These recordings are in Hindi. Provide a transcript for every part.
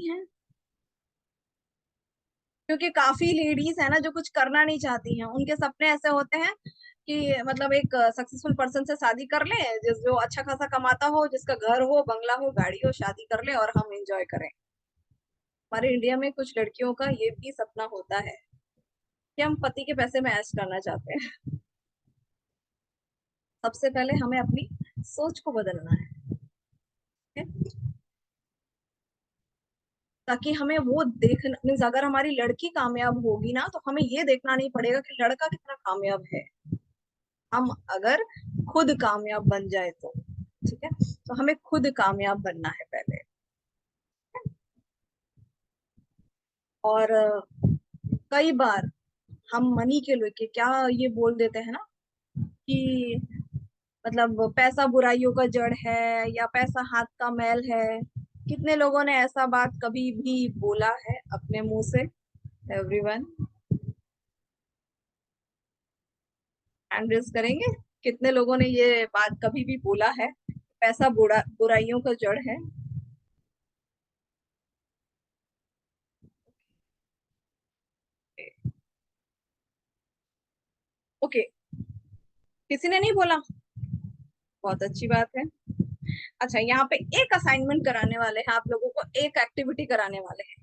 हैं, क्योंकि काफी लेडीज है ना जो कुछ करना नहीं चाहती हैं, उनके सपने ऐसे होते हैं कि मतलब एक सक्सेसफुल पर्सन से शादी कर ले, जिस जो अच्छा खासा कमाता हो, जिसका घर हो, बंगला हो, गाड़ी हो, शादी कर ले और हम एंजॉय करें। हमारे इंडिया में कुछ लड़कियों का ये भी सपना होता है कि हम पति के पैसे में ऐश करना चाहते हैं। सबसे पहले हमें अपनी सोच को बदलना है, ठीक है? ताकि हमें वो देखना मीन्स, अगर हमारी लड़की कामयाब होगी ना तो हमें ये देखना नहीं पड़ेगा कि लड़का कितना कामयाब है। हम अगर खुद कामयाब बन जाए तो ठीक है, तो हमें खुद कामयाब बनना है पहले। और कई बार हम मनी के लेके क्या ये बोल देते हैं ना कि मतलब पैसा बुराइयों का जड़ है या पैसा हाथ का मैल है। कितने लोगों ने ऐसा बात कभी भी बोला है अपने मुंह से? एवरीवन हैंड रेज करेंगे, कितने लोगों ने ये बात कभी भी बोला है, पैसा बुराइयों का जड़ है? ओके, किसी ने नहीं बोला, बहुत अच्छी बात है। अच्छा, यहाँ पे एक असाइनमेंट कराने वाले हैं आप लोगों को, एक एक्टिविटी कराने वाले हैं।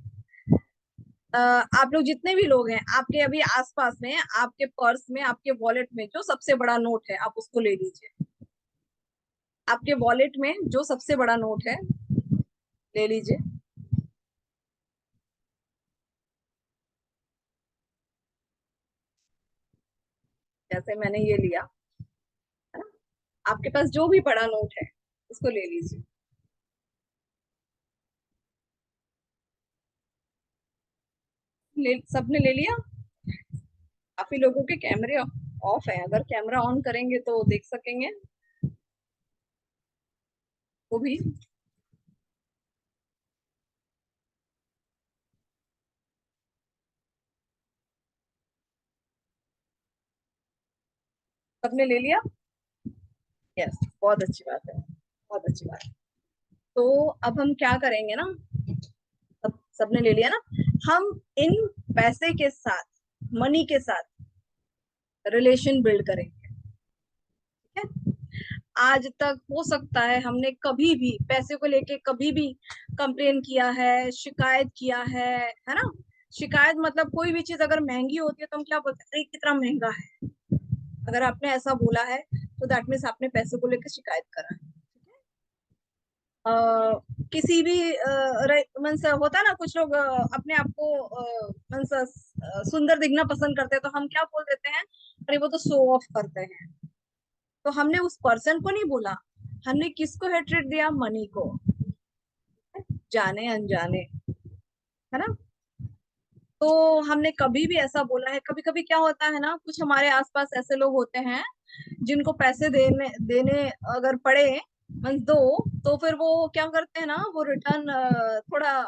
आप लोग जितने भी लोग हैं आपके अभी आसपास में, आपके पर्स में, आपके वॉलेट में जो सबसे बड़ा नोट है आप उसको ले लीजिए। आपके वॉलेट में जो सबसे बड़ा नोट है ले लीजिए। जैसे मैंने ये लिया, है ना? आपके पास जो भी बड़ा नोट है उसको ले लीजिए। सबने ले लिया? काफी लोगों के कैमरे ऑफ है, अगर कैमरा ऑन करेंगे तो देख सकेंगे वो भी। सबने ले लिया? यस, बहुत अच्छी बात है, बहुत अच्छी बात है। तो अब हम क्या करेंगे ना, सबने ले लिया ना, हम इन पैसे के साथ, मनी के साथ रिलेशन बिल्ड करेंगे, ठीक है? आज तक हो सकता है हमने कभी भी पैसे को लेके कभी भी कंप्लेन किया है, शिकायत किया है ना? शिकायत मतलब कोई भी चीज अगर महंगी होती है तो हम क्या बोलते हैं, अरे कितना महंगा है। अगर आपने ऐसा बोला है तो दैट मीन्स आपने पैसे को लेकर शिकायत करा है। अ, किसी भी मीन्स होता है ना, कुछ लोग अपने आप को मीन्स सुंदर दिखना पसंद करते हैं, तो हम क्या बोल देते हैं, अरे वो तो शो ऑफ करते हैं। तो हमने उस पर्सन को नहीं बोला, हमने किसको हेट्रेट दिया, मनी को, जाने अनजाने, है ना? तो हमने कभी भी ऐसा बोला है? कभी कभी क्या होता है ना, कुछ हमारे आसपास ऐसे लोग होते हैं जिनको पैसे देने देने अगर पड़े मीन्स दो, तो फिर वो क्या करते हैं ना, वो रिटर्न थोड़ा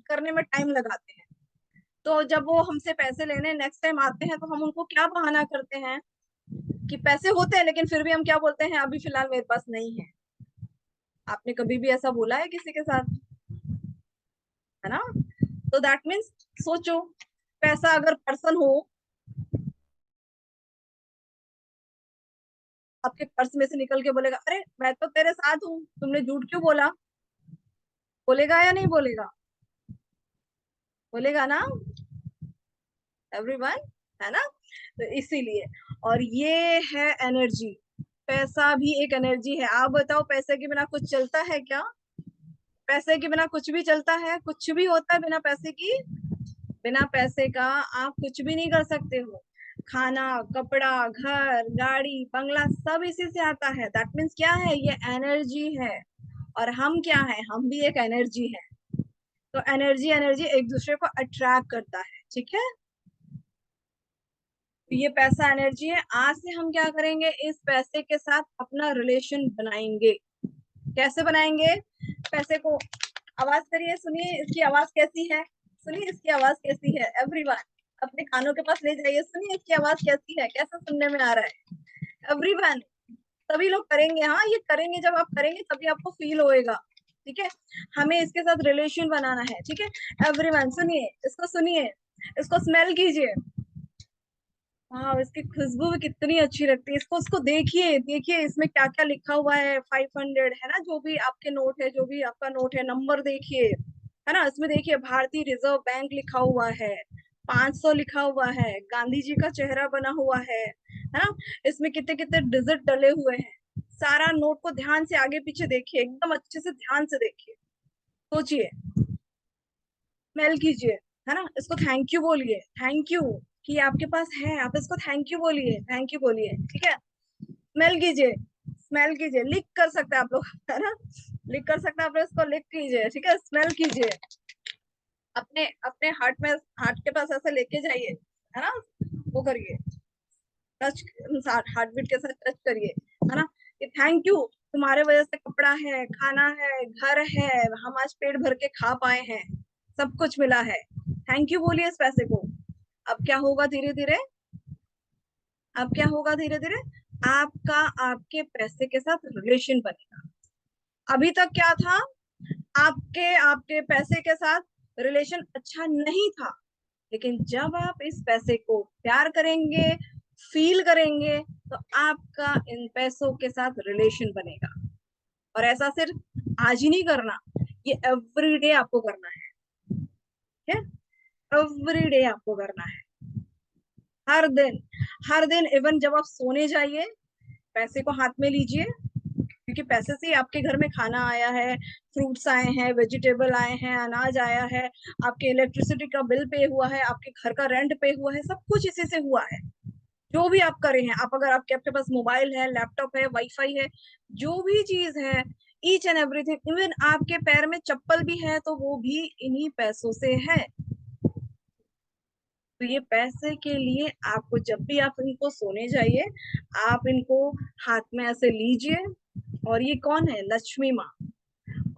करने में टाइम लगाते हैं। तो जब वो हमसे पैसे लेने नेक्स्ट टाइम आते हैं तो हम उनको क्या बहाना करते हैं कि पैसे होते हैं, लेकिन फिर भी हम क्या बोलते हैं, अभी फिलहाल मेरे पास नहीं है। आपने कभी भी ऐसा बोला है किसी के साथ? है ना? तो दैट मीन्स, सोचो, पैसा अगर पर्सन हो, आपके पर्स में से निकल के बोलेगा, अरे मैं तो तेरे साथ हूँ, तुमने झूठ क्यों बोला? बोलेगा या नहीं बोलेगा? बोलेगा ना, एवरीवन, है ना? तो इसीलिए, और ये है एनर्जी। पैसा भी एक एनर्जी है। आप बताओ, पैसे के बिना कुछ चलता है क्या? पैसे के बिना कुछ भी चलता है? कुछ भी होता है बिना पैसे की? बिना पैसे का आप कुछ भी नहीं कर सकते हो। खाना, कपड़ा, घर, गाड़ी, बंगला सब इसी से आता है। दैट मीन्स क्या है, ये एनर्जी है। और हम क्या है, हम भी एक एनर्जी है। तो एनर्जी एनर्जी एक दूसरे को अट्रैक्ट करता है, ठीक है? तो ये पैसा एनर्जी है। आज से हम क्या करेंगे, इस पैसे के साथ अपना रिलेशन बनाएंगे। कैसे बनाएंगे पैसे को? आवाज करिए, सुनिए इसकी आवाज कैसी है, सुनिए इसकी आवाज कैसी है, एवरीवन अपने कानों के पास ले जाइए, सुनिए इसकी आवाज कैसी है, कैसा सुनने में आ रहा है, एवरीवन। सभी लोग करेंगे, हाँ ये करेंगे, जब आप करेंगे तभी आपको फील होएगा। ठीक है, हमें इसके साथ रिलेशन बनाना है। ठीक है, एवरीवन सुनिए, इसको सुनिए, इसको स्मेल कीजिए। हाँ, इसकी खुशबू भी कितनी अच्छी लगती है। इसको उसको देखिए, देखिए इसमें क्या क्या लिखा हुआ है। 500 है ना, जो भी आपके नोट है, जो भी आपका नोट है, नंबर देखिए, है ना। इसमें देखिए भारतीय रिजर्व बैंक लिखा हुआ है, 500 लिखा हुआ है, गांधी जी का चेहरा बना हुआ है ना। इसमें कितने कितने डिजिट डले हुए हैं। सारा नोट को ध्यान से आगे पीछे देखिए, एकदम अच्छे से ध्यान से देखिए, सोचिए, स्मेल कीजिए, है ना। इसको थैंक यू बोलिए, थैंक यू कि आपके पास है, आप इसको थैंक यू बोलिए, थैंक यू बोलिए। ठीक है, स्मेल कीजिए, स्मेल कीजिए, लिख कर सकते हैं आप लोग, है ना, लिख कर सकते हैं आप लोग, इसको लिख कीजिए। ठीक है, स्मेल कीजिए, अपने अपने हार्ट में, हार्ट के पास ऐसे लेके जाइए, है ना, वो करिए, टच, हार्ट बीट के साथ टच करिए, है ना, कि थैंक यू, तुम्हारे वजह से कपड़ा है, खाना है, घर है, हम आज पेट भर के खा पाए हैं, सब कुछ मिला है। थैंक यू बोलिए इस पैसे को। अब क्या होगा धीरे धीरे, अब क्या होगा धीरे धीरे, आपका आपके पैसे के साथ रिलेशन बनेगा। अभी तक क्या था, आपके आपके पैसे के साथ रिलेशन अच्छा नहीं था, लेकिन जब आप इस पैसे को प्यार करेंगे, फील करेंगे, तो आपका इन पैसों के साथ रिलेशन बनेगा। और ऐसा सिर्फ आज ही नहीं करना, ये एवरीडे आपको करना है। ठीक है, एवरीडे आपको करना है, हर दिन, हर दिन। इवन जब आप सोने जाइए, पैसे को हाथ में लीजिए, क्योंकि पैसे से ही आपके घर में खाना आया है, फ्रूट्स आए हैं, वेजिटेबल आए हैं, अनाज आया है, आपके इलेक्ट्रिसिटी का बिल पे हुआ है, आपके घर का रेंट पे हुआ है, सब कुछ इसी से हुआ है। जो भी आप करे हैं, आप अगर आपके आपके पास मोबाइल है, लैपटॉप है, वाईफाई है, जो भी चीज है, ईच एंड एवरीथिंग, इवन आपके पैर में चप्पल भी है, तो वो भी इन्हीं पैसों से है। तो ये पैसे के लिए आपको, जब भी आप इनको सोने जाइए, आप इनको हाथ में ऐसे लीजिए, और ये कौन है, लक्ष्मी माँ,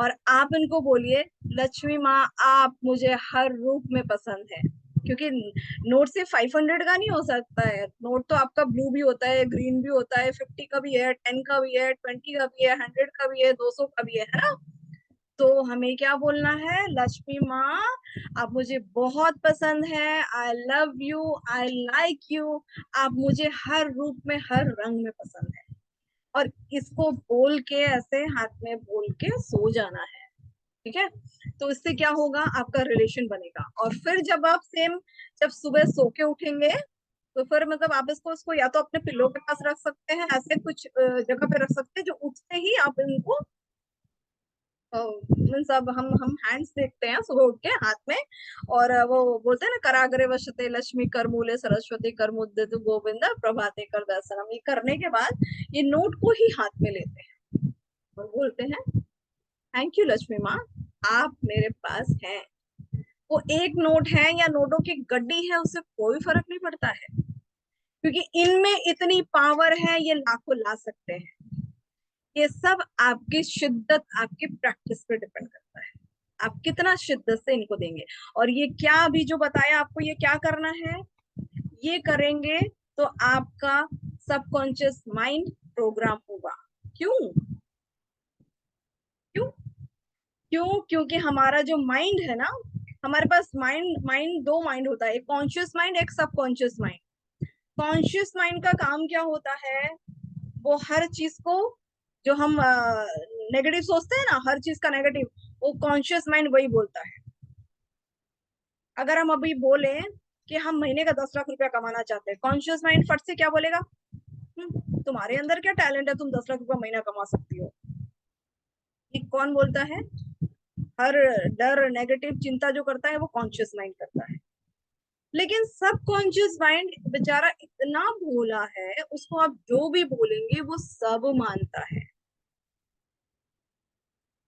और आप इनको बोलिए, लक्ष्मी माँ आप मुझे हर रूप में पसंद है। क्योंकि नोट सिर्फ 500 का नहीं हो सकता है, नोट तो आपका ब्लू भी होता है, ग्रीन भी होता है, 50 का भी है, 10 का भी है, 20 का भी है, 100 का भी है, 200 का भी है ना। तो हमें क्या बोलना है, लक्ष्मी माँ आप मुझे बहुत पसंद है, आई love you, I like you, आप मुझे हर रूप में, हर रंग में पसंद है। और इसको बोल के, ऐसे हाथ में बोल के सो जाना है। ठीक है, तो इससे क्या होगा, आपका रिलेशन बनेगा। और फिर जब आप सेम, जब सुबह सो के उठेंगे, तो फिर मतलब आप इसको उसको या तो अपने पिल्लो के पास रख सकते हैं, ऐसे कुछ जगह पे रख सकते हैं, जो उठते ही आप इनको, मीन्स अब हम हैंड्स देखते हैं सुबह उठ के हाथ में, और वो बोलते हैं ना, कराग्रे वशते लक्ष्मी करमूले सरस्वती करमुदित गोविंद प्रभाते कर दर्शनम, ये करने के बाद ये नोट को ही हाथ में लेते हैं और बोलते हैं, थैंक यू लक्ष्मी माँ, आप मेरे पास हैं। वो एक नोट है या नोटों की गड्डी है, उससे कोई फर्क नहीं पड़ता है, क्योंकि इनमें इतनी पावर है, ये लाखों ला सकते हैं। ये सब आपकी शिद्दत, आपकी प्रैक्टिस पे डिपेंड करता है, आप कितना शिद्दत से इनको देंगे। और ये क्या अभी जो बताया आपको, ये क्या करना है, ये करेंगे तो आपका सबकॉन्शियस माइंड प्रोग्राम होगा। क्यों, क्यों, क्यों, क्योंकि हमारा जो माइंड है ना, हमारे पास माइंड माइंड दो माइंड होता है, एक कॉन्शियस माइंड, एक सबकॉन्शियस माइंड। कॉन्शियस माइंड का काम क्या होता है, वो हर चीज को, जो हम नेगेटिव सोचते हैं ना, हर चीज का नेगेटिव, वो कॉन्शियस माइंड वही बोलता है। अगर हम अभी बोले कि हम महीने का 10 लाख रुपया कमाना चाहते हैं, कॉन्शियस माइंड फट से क्या बोलेगा, तुम्हारे अंदर क्या टैलेंट है, तुम 10 लाख रुपया महीना कमा सकती हो। ये कौन बोलता है, हर डर, नेगेटिव चिंता जो करता है, वो कॉन्शियस माइंड करता है। लेकिन सब कॉन्शियस माइंड बेचारा इतना भोला है, उसको आप जो भी बोलेंगे वो सब मानता है,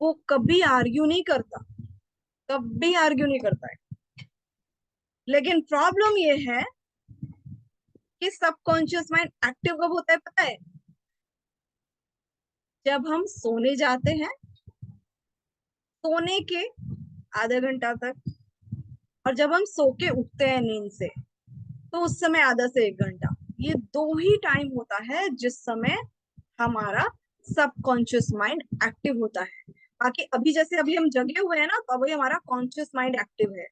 वो कभी आर्ग्यू नहीं करता, कभी आर्ग्यू नहीं करता है। लेकिन प्रॉब्लम ये है कि सबकॉन्शियस माइंड एक्टिव कब होता है पता है, जब हम सोने जाते हैं, सोने के आधे घंटा तक, और जब हम सो के उठते हैं नींद से, तो उस समय आधा से 1 घंटा, ये दो ही टाइम होता है जिस समय हमारा सबकॉन्शियस माइंड एक्टिव होता है। बाकी अभी जैसे अभी हम जगे हुए हैं ना, तो अभी हमारा कॉन्शियस माइंड एक्टिव है?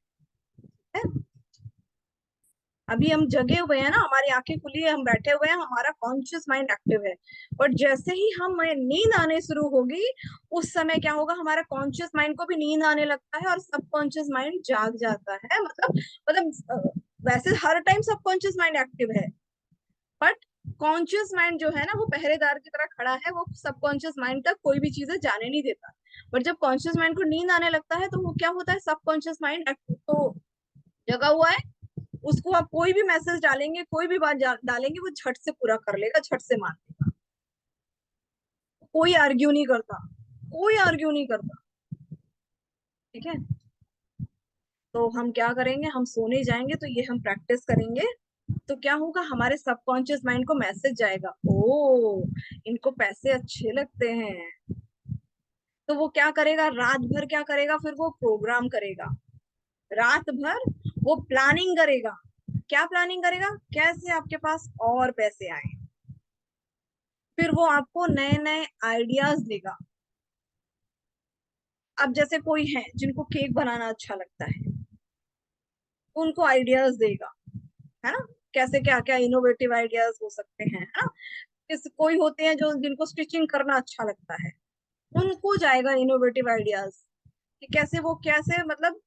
अभी हम जगे हुए हैं ना, हमारी आंखें खुली है, हम बैठे हुए हैं, हमारा कॉन्शियस माइंड एक्टिव है। और जैसे ही हम नींद आने शुरू होगी, उस समय क्या होगा, हमारा कॉन्शियस माइंड को भी नींद आने लगता है और सबकॉन्शियस माइंड जाग जाता है। वैसे हर टाइम सबकॉन्शियस माइंड एक्टिव है, बट कॉन्शियस माइंड जो है ना, वो पहरेदार की तरह खड़ा है, वो सबकॉन्शियस माइंड तक कोई भी चीजें जाने नहीं देता। बट जब कॉन्शियस माइंड को नींद आने लगता है, तो वो क्या होता है, सबकॉन्शियस माइंड तो जगा हुआ है, उसको आप कोई भी मैसेज डालेंगे, कोई भी बात डालेंगे, वो झट से पूरा कर लेगा, झट से मान लेगा। कोई आर्ग्यू नहीं करता, कोई आर्ग्यू नहीं करता। ठीक है, तो हम क्या करेंगे, हम सोने जाएंगे तो ये हम प्रैक्टिस करेंगे। तो क्या होगा, हमारे सबकॉन्शियस माइंड को मैसेज जाएगा, ओ इनको पैसे अच्छे लगते हैं। तो वो क्या करेगा, रात भर क्या करेगा, फिर वो प्रोग्राम करेगा, रात भर वो प्लानिंग करेगा। क्या प्लानिंग करेगा, कैसे आपके पास और पैसे आए। फिर वो आपको नए नए आइडियाज देगा। अब जैसे कोई है जिनको केक बनाना अच्छा लगता है, उनको आइडियाज देगा, है ना, कैसे क्या क्या इनोवेटिव आइडियाज हो सकते हैं, है ना। किस कोई होते हैं जो जिनको स्टिचिंग करना अच्छा लगता है, उनको जाएगा इनोवेटिव आइडियाज कि कैसे वो कैसे मतलब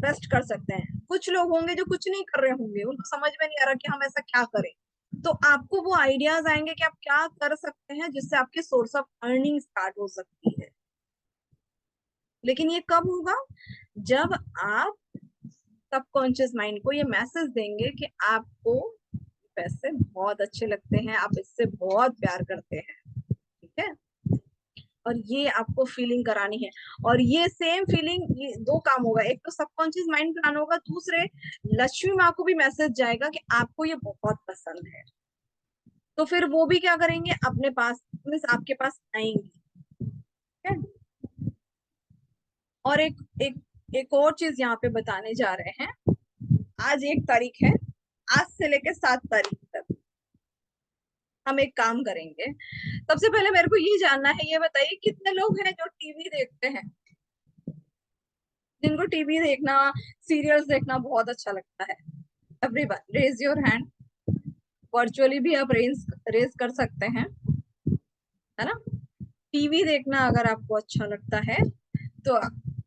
बेस्ट कर सकते हैं। कुछ लोग होंगे जो कुछ नहीं कर रहे होंगे, उनको समझ में नहीं आ रहा कि हम ऐसा क्या करें, तो आपको वो आइडियाज आएंगे कि आप क्या कर सकते हैं जिससे आपकी सोर्स ऑफ अर्निंग स्टार्ट हो सकती है। लेकिन ये कब होगा, जब आप सबकॉन्शियस माइंड को ये मैसेज देंगे कि आपको पैसे बहुत अच्छे लगते हैं, आप इससे बहुत प्यार करते हैं। ठीक है, और ये आपको फीलिंग करानी है। और ये सेम फीलिंग, ये दो काम होगा, एक तो सबकॉन्शियस माइंड प्लान होगा, दूसरे लक्ष्मी माँ को भी मैसेज जाएगा कि आपको ये बहुत पसंद है। तो फिर वो भी क्या करेंगे, अपने पास मीन्स आपके पास आएंगी। ठीक है, और एक एक एक और चीज यहाँ पे बताने जा रहे हैं। आज 1 तारीख है, आज से लेके 7 तारीख तक हम एक काम करेंगे। सबसे पहले मेरे को ये जानना है, ये बताइए कितने लोग हैं जो टीवी देखते हैं, जिनको टीवी देखना, सीरियल्स देखना बहुत अच्छा लगता है। Everyone raise your hand. Virtually भी आप रेज रेज कर सकते हैं, है ना। टीवी देखना अगर आपको अच्छा लगता है, तो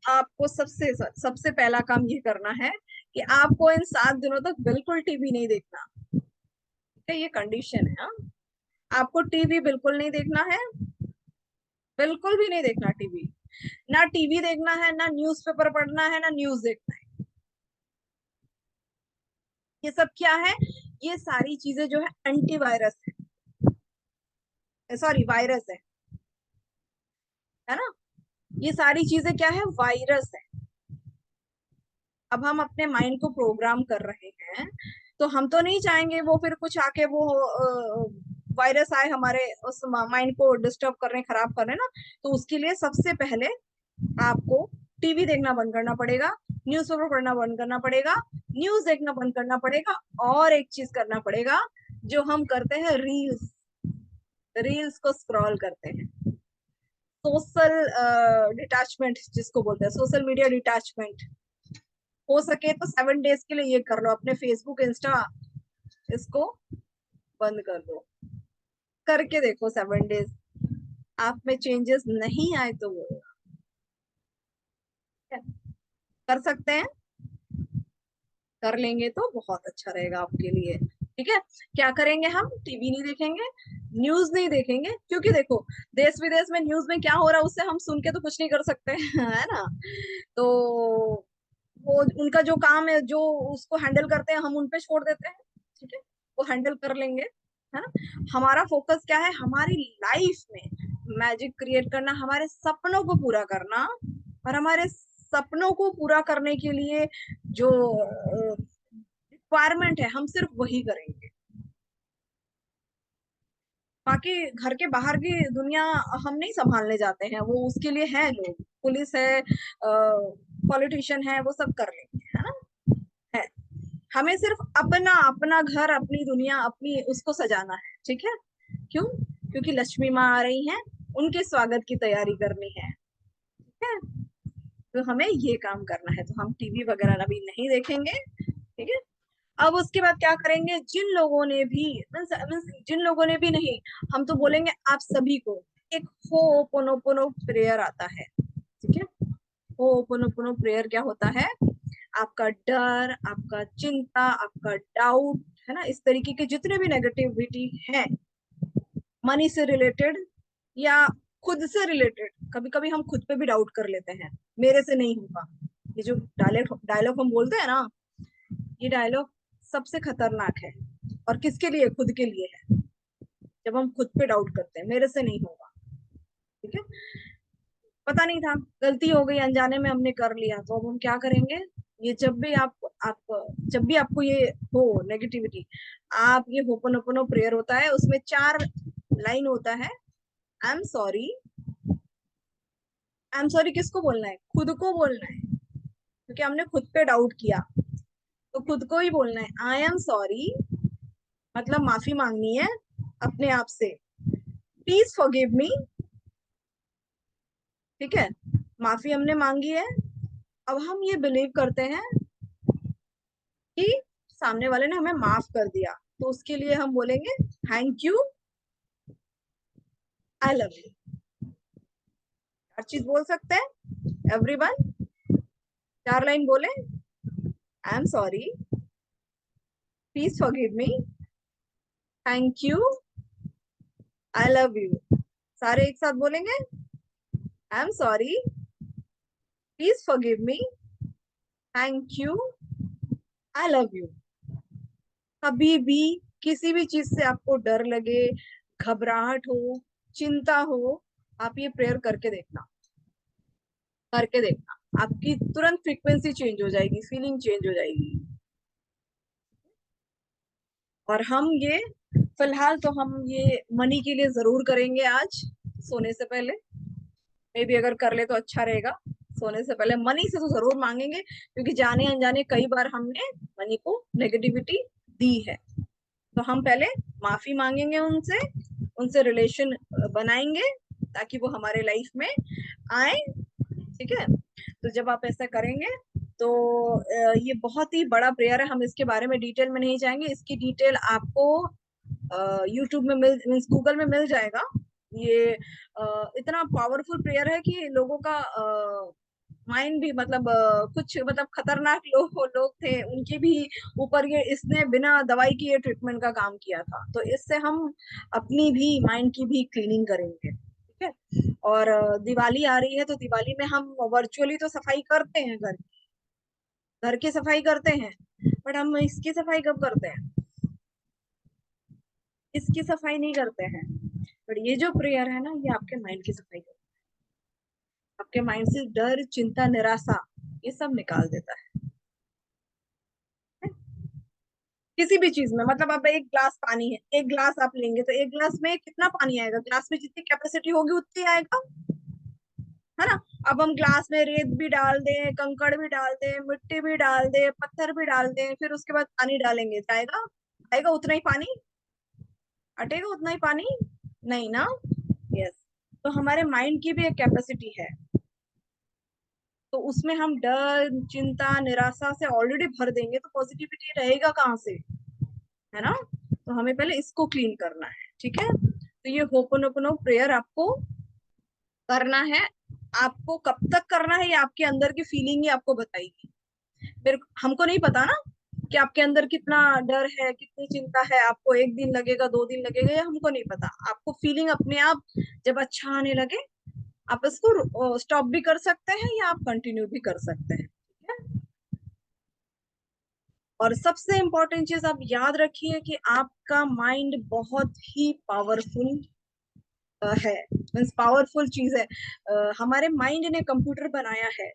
आपको सबसे सबसे पहला काम ये करना है कि आपको इन 7 दिनों तक बिल्कुल टीवी नहीं देखना। ठीक है, ये कंडीशन है, हाँ। आपको टीवी बिल्कुल नहीं देखना है, बिल्कुल भी नहीं देखना टीवी। ना टीवी देखना है, ना न्यूज़पेपर पढ़ना है, ना न्यूज देखना है। ये सब क्या है, ये सारी चीजें जो है एंटीवायरस है, सॉरी वायरस है ना। ये सारी चीजें क्या है, वायरस है। अब हम अपने माइंड को प्रोग्राम कर रहे हैं, तो हम तो नहीं चाहेंगे वो फिर कुछ आके वो वायरस आए हमारे उस माइंड को डिस्टर्ब करने, खराब करने ना। तो उसके लिए सबसे पहले आपको टीवी देखना बंद करना पड़ेगा, न्यूज़पेपर पढ़ना बंद करना पड़ेगा, न्यूज देखना बंद करना पड़ेगा, और एक चीज करना पड़ेगा जो हम करते हैं, रील्स। रील्स को स्क्रॉल करते हैं, सोशल डिटैचमेंट जिसको बोलते हैं, सोशल मीडिया डिटैचमेंट। हो सके तो 7 डेज के लिए ये कर लो, अपने फेसबुक इंस्टा इसको बंद कर दो। करके देखो 7 डेज, आप में चेंजेस नहीं आए तो वो कर सकते हैं, कर लेंगे तो बहुत अच्छा रहेगा आपके लिए। ठीक है, क्या करेंगे, हम टीवी नहीं देखेंगे, न्यूज नहीं देखेंगे, क्योंकि देखो देश विदेश में न्यूज में क्या हो रहा है उससे हम सुन के तो कुछ नहीं कर सकते है ना। तो वो उनका जो काम है, जो उसको हैंडल करते हैं, हम उन पे छोड़ देते हैं। ठीक है, वो हैंडल कर लेंगे, है ना। हमारा फोकस क्या है, हमारी लाइफ में मैजिक क्रिएट करना, हमारे सपनों को पूरा करना। और हमारे सपनों को पूरा करने के लिए जो रिक्वायरमेंट है, हम सिर्फ वही करेंगे। बाकी घर के बाहर की दुनिया हम नहीं संभालने जाते हैं, वो उसके लिए है लोग, पुलिस है, पॉलिटिशियन है, वो सब कर लेंगे, है ना। है, हमें सिर्फ अपना अपना घर, अपनी दुनिया, अपनी उसको सजाना है। ठीक है, क्यों, क्योंकि लक्ष्मी माँ आ रही हैं, उनके स्वागत की तैयारी करनी है। तो हमें ये काम करना है, तो हम टीवी वगैरह अभी नहीं देखेंगे, ठीक है। अब उसके बाद क्या करेंगे, जिन लोगों ने भी जिन लोगों ने भी नहीं, हम तो बोलेंगे आप सभी को एक होपोनोपोनो प्रेयर आता है, ठीक है। होपोनोपोनो प्रेयर क्या होता है, आपका डर, आपका चिंता, आपका डाउट, है ना, इस तरीके के जितने भी नेगेटिविटी है, मनी से रिलेटेड या खुद से रिलेटेड, कभी कभी हम खुद पे भी डाउट कर लेते हैं, मेरे से नहीं होगा। ये जो डायलॉग डायलॉग हम बोलते हैं ना, ये डायलॉग सबसे खतरनाक है। और किसके लिए, खुद के लिए है। जब हम खुद पे डाउट करते हैं, मेरे से नहीं होगा, ठीक है, पता नहीं था, गलती हो गई, अनजाने में हमने कर लिया, तो अब हम क्या करेंगे, ये जब भी आप जब भी आपको ये हो नेगेटिविटी, आप ये होपोनोपोनो प्रेयर होता है, उसमें 4 लाइन होता है। आई am sorry. I am sorry किसको बोलना है, खुद को बोलना है, क्योंकि हमने खुद पे डाउट किया, तो खुद को ही बोलना है आई एम सॉरी, मतलब माफी मांगनी है अपने आप से। प्लीज फॉरगिव मी, ठीक है, माफी हमने मांगी है। अब हम ये बिलीव करते हैं कि सामने वाले ने हमें माफ कर दिया, तो उसके लिए हम बोलेंगे thank you, I love you. हर चीज बोल सकते हैं एवरीवन, 4 लाइन बोले, I am sorry, please forgive me, thank you, I love you. सारे एक साथ बोलेंगे, I am sorry, please forgive me, thank you, I love you. कभी भी किसी भी चीज से आपको डर लगे, घबराहट हो, चिंता हो, आप ये प्रेयर करके देखना, आपकी तुरंत फ्रीक्वेंसी चेंज हो जाएगी, फीलिंग चेंज हो जाएगी। और हम ये फिलहाल तो हम ये मनी के लिए जरूर करेंगे आज, सोने से पहले, मे भी अगर कर ले तो अच्छा रहेगा। सोने से पहले मनी से तो जरूर मांगेंगे, क्योंकि जाने अनजाने कई बार हमने मनी को नेगेटिविटी दी है। तो हम पहले माफी मांगेंगे उनसे, उनसे रिलेशन बनाएंगे, ताकि वो हमारे लाइफ में आए, ठीक है। तो जब आप ऐसा करेंगे, तो ये बहुत ही बड़ा प्रेयर है, हम इसके बारे में डिटेल में नहीं जाएंगे, इसकी डिटेल आपको यूट्यूब में मीन्स गूगल में मिल जाएगा। ये इतना पावरफुल प्रेयर है कि लोगों का माइंड भी, मतलब कुछ मतलब खतरनाक लोग थे, उनके भी ऊपर ये इसने बिना दवाई की ये ट्रीटमेंट का काम किया था। तो इससे हम अपनी भी माइंड की भी क्लीनिंग करेंगे, ठीक है। और दिवाली आ रही है, तो दिवाली में हम वर्चुअली तो सफाई करते हैं, घर की सफाई करते हैं, बट हम इसकी सफाई कब करते हैं, इसकी सफाई नहीं करते हैं। बट ये जो प्रेयर है ना, ये आपके माइंड की सफाई करता है, आपके माइंड से डर, चिंता, निराशा, ये सब निकाल देता है। किसी भी चीज में, मतलब अब एक ग्लास पानी है, एक ग्लास आप लेंगे, तो एक ग्लास में कितना पानी आएगा, ग्लास में जितनी कैपेसिटी होगी उतनी आएगा, है ना। अब हम ग्लास में रेत भी डाल दें, कंकड़ भी डाल दें, मिट्टी भी डाल दें, पत्थर भी डाल दें, फिर उसके बाद पानी डालेंगे, जाएगा, आएगा उतना ही पानी, अटेगा उतना ही पानी, नहीं ना। यस। तो हमारे माइंड की भी एक कैपेसिटी है, तो उसमें हम डर, चिंता, निराशा से ऑलरेडी भर देंगे, तो पॉजिटिविटी रहेगा कहाँ से, है ना। तो हमें पहले इसको क्लीन करना है, ठीक है। तो ये होपोनोपोनो प्रेयर आपको करना है। आपको कब तक करना है, ये आपके अंदर की फीलिंग ही आपको बताएगी। फिर हमको नहीं पता ना कि आपके अंदर कितना डर है, कितनी चिंता है, आपको 1 दिन लगेगा, 2 दिन लगेगा, ये हमको नहीं पता। आपको फीलिंग अपने आप जब अच्छा आने लगे, आप इसको स्टॉप भी कर सकते हैं या आप कंटिन्यू भी कर सकते हैं, ठीक है। और सबसे इम्पोर्टेंट चीज आप याद रखिए कि आपका माइंड बहुत ही पावरफुल है, मीन्स पावरफुल चीज है। हमारे माइंड ने कंप्यूटर बनाया है,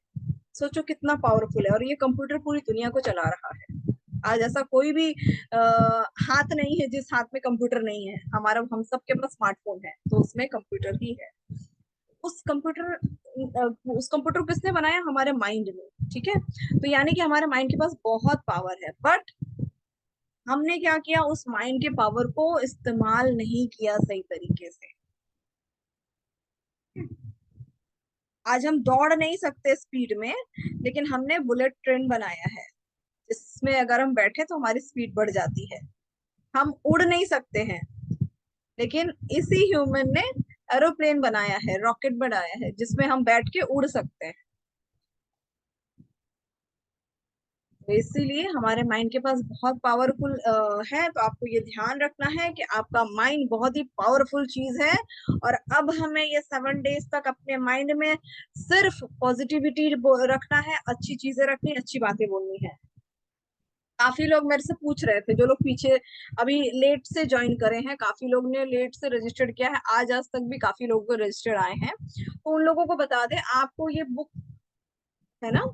सोचो कितना पावरफुल है, और ये कंप्यूटर पूरी दुनिया को चला रहा है। आज ऐसा कोई भी हाथ नहीं है जिस हाथ में कंप्यूटर नहीं है, हमारा हम सबके पास स्मार्टफोन है, तो उसमें कंप्यूटर ही है। उस कंप्यूटर उस कंप्यूटर को किसने बनाया, हमारे माइंड ने, ठीक है। तो यानी कि हमारे माइंड के पास बहुत पावर है, बट हमने क्या किया, उस माइंड के पावर को इस्तेमाल नहीं किया सही तरीके से। आज हम दौड़ नहीं सकते स्पीड में, लेकिन हमने बुलेट ट्रेन बनाया है जिसमें अगर हम बैठे तो हमारी स्पीड बढ़ जाती है। हम उड़ नहीं सकते हैं, लेकिन इसी ह्यूमन ने एरोप्लेन बनाया है, रॉकेट बनाया है जिसमें हम बैठ के उड़ सकते हैं। तो इसीलिए हमारे माइंड के पास बहुत पावरफुल है। तो आपको ये ध्यान रखना है कि आपका माइंड बहुत ही पावरफुल चीज है। और अब हमें ये 7 डेज तक अपने माइंड में सिर्फ पॉजिटिविटी रखना है, अच्छी चीजें रखनी, अच्छी बातें बोलनी है। काफी लोग मेरे से पूछ रहे थे, जो लोग पीछे अभी लेट से ज्वाइन करे हैं, काफी लोग ने लेट से रजिस्टर्ड किया है, आज तक भी काफी लोगों को रजिस्टर्ड आए हैं। तो उन लोगों को बता दें, आपको ये बुक है ना,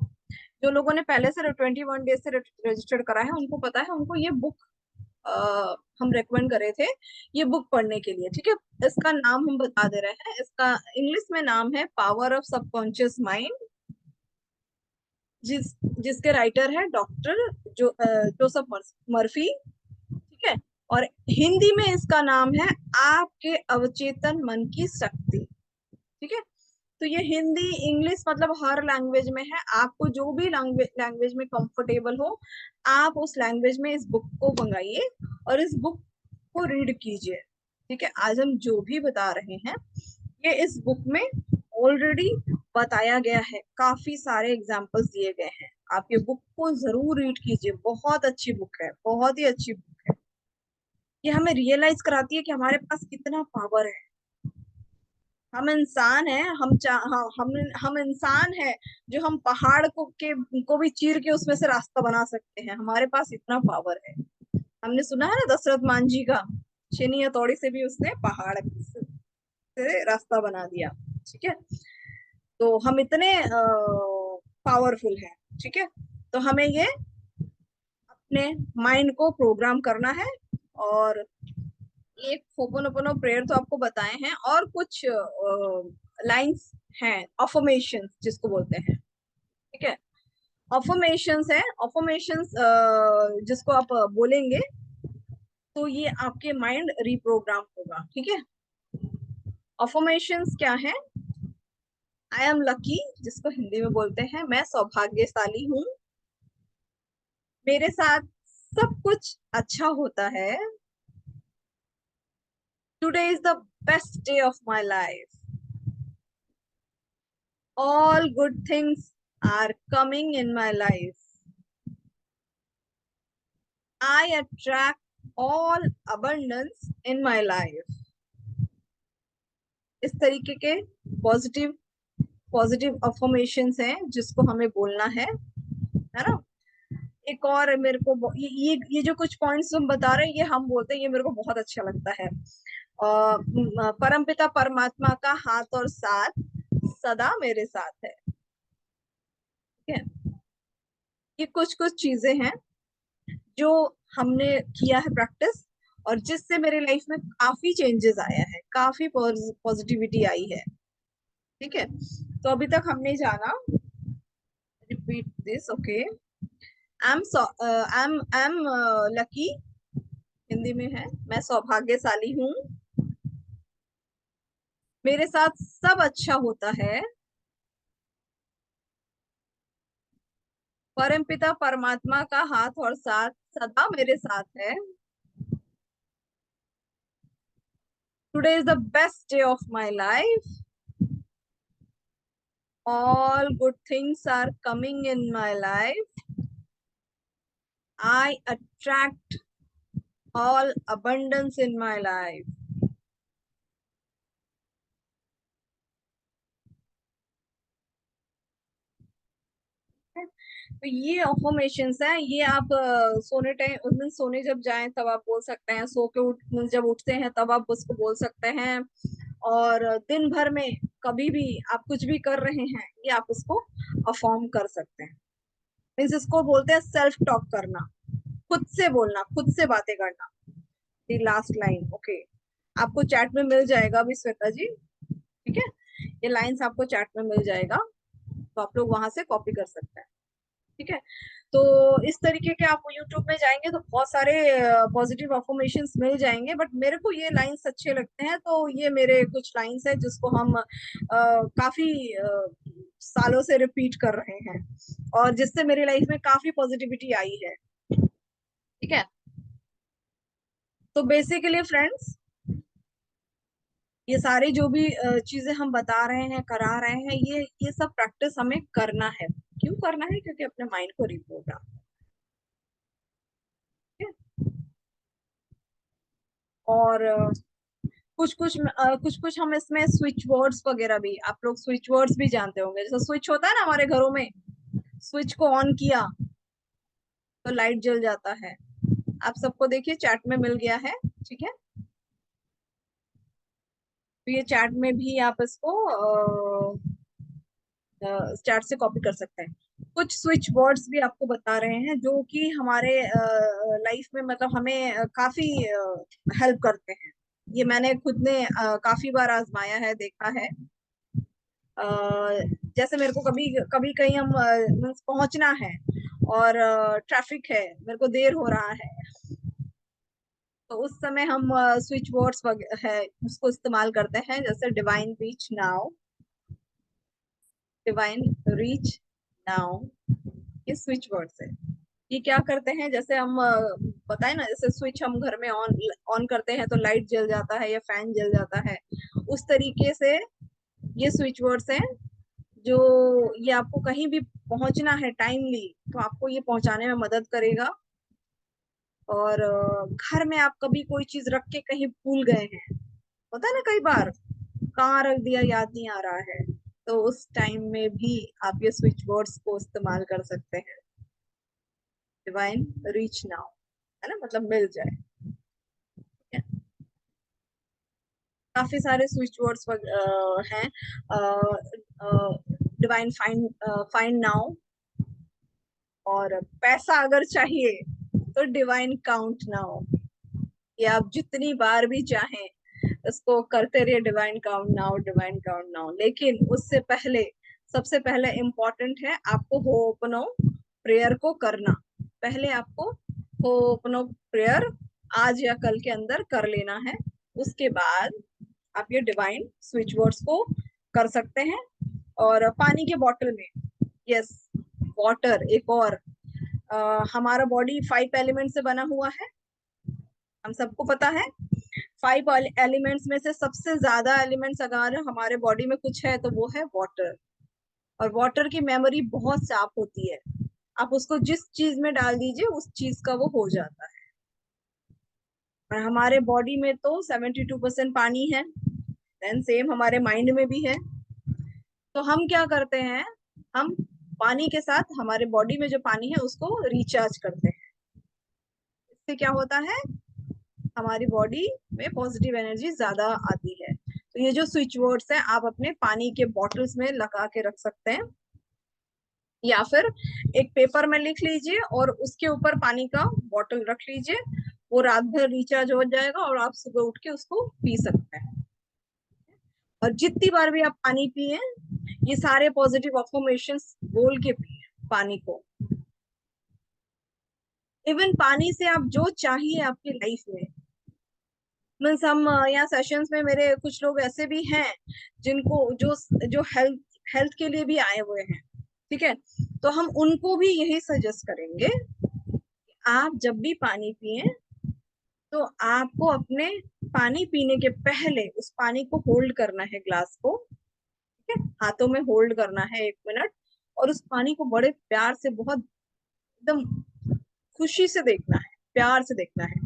जो लोगों ने पहले से 21 डेज से रजिस्टर्ड करा है उनको पता है, उनको ये बुक हम रेकमेंड करे थे ये बुक पढ़ने के लिए। ठीक है, इसका नाम हम बता दे रहे हैं। इसका इंग्लिश में नाम है पावर ऑफ सबकॉन्शियस माइंड, जिसके राइटर है डॉक्टर जोसेफ मर्फी। ठीक है, और हिंदी में इसका नाम है आपके अवचेतन मन की शक्ति। ठीक है, तो ये हिंदी इंग्लिश मतलब हर लैंग्वेज में है। आपको जो भी लैंग्वेज में कंफर्टेबल हो, आप उस लैंग्वेज में इस बुक को मंगाइए और इस बुक को रीड कीजिए। ठीक है, आज हम जो भी बता रहे हैं ये इस बुक में ऑलरेडी बताया गया है, काफी सारे एग्जाम्पल्स दिए गए हैं। आप ये बुक को जरूर रीड कीजिए, बहुत अच्छी बुक है, बहुत ही अच्छी बुक है। ये हमें रियलाइज कराती है कि हमारे पास कितना पावर है। हम इंसान हैं, हम इंसान हैं जो हम पहाड़ को भी चीर के उसमें से रास्ता बना सकते हैं। हमारे पास इतना पावर है। हमने सुना है ना दशरथ मान जी का, छेनी हथौड़ी से भी उसने पहाड़ से रास्ता बना दिया। ठीक है, तो हम इतने पावरफुल हैं। ठीक है, तो हमें ये अपने माइंड को प्रोग्राम करना है। और एक होपोनोपोनो प्रेयर तो आपको बताए हैं, और कुछ लाइंस हैं, अफर्मेशन जिसको बोलते हैं। ठीक है, अफर्मेशंस है, अफर्मेशंस जिसको आप बोलेंगे तो ये आपके माइंड रिप्रोग्राम होगा। ठीक है, अफर्मेशंस क्या है? आई एम लकी, जिसको हिंदी में बोलते हैं मैं सौभाग्यशाली हूँ, मेरे साथ सब कुछ अच्छा होता है, today is the best day of my life, all good things are coming in my life, I attract all abundance in my life। इस तरीके के पॉजिटिव पॉजिटिव अफर्मेशंस हैं जिसको हमें बोलना है ना। एक और मेरे को ये जो कुछ पॉइंट्स हम बता रहे हैं ये हम बोलते हैं, ये मेरे को बहुत अच्छा लगता है। परमपिता परमात्मा का हाथ और साथ सदा मेरे साथ है। ठीक है, ये कुछ कुछ चीजें हैं जो हमने किया है प्रैक्टिस, और जिससे मेरे लाइफ में काफी चेंजेस आया है, काफी पॉजिटिविटी आई है। ठीक है, तो अभी तक हमने जाना, repeat this, okay. I am lucky, Hindi में है मैं सौभाग्यशाली हूँ, मेरे साथ सब अच्छा होता है, परमपिता परमात्मा का हाथ और साथ सदा मेरे साथ है, today is the best day of my life, all good things are coming in my life, I attract all abundance in my life। तो ये अफर्मेशंस है, ये आप सोने टाइम, उस दिन सोने जब जाएं तब आप बोल सकते हैं, सो के जब उठते हैं तब आप उसको बोल सकते हैं, और दिन भर में कभी भी आप कुछ भी कर रहे हैं ये आप उसको अफर्म कर सकते हैं। मीन्स इसको बोलते हैं सेल्फ टॉक करना, खुद से बोलना, खुद से बातें करना। दी लास्ट लाइन, ओके, आपको चैट में मिल जाएगा अभी श्वेता जी। ठीक है, ये लाइंस आपको चैट में मिल जाएगा, तो आप लोग वहां से कॉपी कर सकते हैं। ठीक है। तो इस तरीके के आप यूट्यूब में जाएंगे तो बहुत सारे पॉजिटिव अफर्मेशंस मिल जाएंगे, बट मेरे को ये लाइंस अच्छे लगते हैं, तो ये मेरे कुछ लाइंस है जिसको हम काफी सालों से रिपीट कर रहे हैं, और जिससे मेरी लाइफ में काफी पॉजिटिविटी आई है। ठीक है। तो बेसिकली फ्रेंड्स, ये सारी जो भी चीजें हम बता रहे हैं, करा रहे हैं, ये सब प्रैक्टिस हमें करना है। क्यों करना है? क्योंकि अपने माइंड को रिप्रोग्राम। ठीक है। और कुछ कुछ हम इसमें स्विच वर्ड्स वगैरह भी, आप लोग स्विच वर्ड्स भी जानते होंगे। जैसे स्विच होता है ना हमारे घरों में, स्विच को ऑन किया तो लाइट जल जाता है। आप सबको देखिए चैट में मिल गया है। ठीक है। तो ये चैट में भी आप इसको चैट से कॉपी कर सकते हैं। कुछ स्विच वर्ड्स भी आपको बता रहे हैं जो कि हमारे लाइफ में मतलब हमें काफी हेल्प करते हैं। ये मैंने खुद ने काफी बार आजमाया है, देखा है। अ, जैसे मेरे को कभी कभी कहीं हम पहुंचना है और ट्रैफिक है, मेरे को देर हो रहा है, तो उस समय हम स्विच वर्ड्स है उसको इस्तेमाल करते हैं, जैसे divine reach now, divine reach now. ये स्विच वर्ड्स है। ये क्या करते हैं, जैसे हम बताए ना, जैसे स्विच हम घर में ऑन ऑन करते हैं तो लाइट जल जाता है या फैन जल जाता है, उस तरीके से ये स्विच वर्ड्स हैं जो ये आपको कहीं भी पहुंचना है टाइमली तो आपको ये पहुंचाने में मदद करेगा। और घर में आप कभी कोई चीज रख के कहीं भूल गए हैं, होता है ना कई बार, कहाँ रख दिया याद नहीं आ रहा है, तो उस टाइम में भी आप ये स्विच वर्ड्स को इस्तेमाल कर सकते हैं। डिवाइन रीच नाउ, है ना, मतलब मिल जाए। ठीक है? काफी सारे स्विच वर्ड्स हैं। Divine find, find now. और पैसा अगर चाहिए तो डिवाइन काउंट नाउ। ये आप जितनी बार भी चाहें इसको करते रहिए, divine count now, divine count now. लेकिन उससे पहले, सबसे पहले इम्पोर्टेंट है आपको होपनो प्रेयर को करना। पहले आपको होपनो प्रेयर आज या कल के अंदर कर लेना है। उसके बाद आप ये डिवाइन स्विच वर्ड्स को कर सकते हैं। और पानी के बॉटल में, यस, वाटर एक और, हमारा बॉडी 5 एलिमेंट से बना हुआ है, हम सबको पता है। 5 एलिमेंट्स में से सबसे ज्यादा एलिमेंट्स अगर हमारे बॉडी में कुछ है तो वो है वाटर। और वाटर की मेमोरी बहुत साफ होती है, आप उसको जिस चीज में डाल दीजिए उस चीज का वो हो जाता है। और हमारे बॉडी में तो 72% पानी है, देन सेम हमारे माइंड में भी है। तो हम क्या करते हैं, हम पानी के साथ हमारे बॉडी में जो पानी है उसको रिचार्ज करते हैं। इससे क्या होता है, हमारी बॉडी में पॉजिटिव एनर्जी ज्यादा आती है। तो ये जो स्विच वर्ड्स हैं आप अपने पानी के बॉटल्स में लगा के रख सकते हैं, या फिर एक पेपर में लिख लीजिए और उसके ऊपर पानी का बॉटल रख लीजिए। वो रात भर रिचार्ज हो जाएगा और आप सुबह उठ के उसको पी सकते हैं। और जितनी बार भी आप पानी पिए, ये सारे पॉजिटिव अफर्मेशंस बोल के पिए पानी को। इवन पानी से आप जो चाहिए आपकी लाइफ में, मीन्स हम यहाँ सेशंस में मेरे कुछ लोग ऐसे भी हैं जिनको जो जो हेल्थ हेल्थ के लिए भी आए हुए हैं। ठीक है। तो हम उनको भी यही सजेस्ट करेंगे, आप जब भी पानी पिए तो आपको अपने पानी पीने के पहले उस पानी को होल्ड करना है, ग्लास को, ठीक है, हाथों में होल्ड करना है 1 मिनट। और उस पानी को बड़े प्यार से, बहुत एकदम खुशी से देखना है, प्यार से देखना है,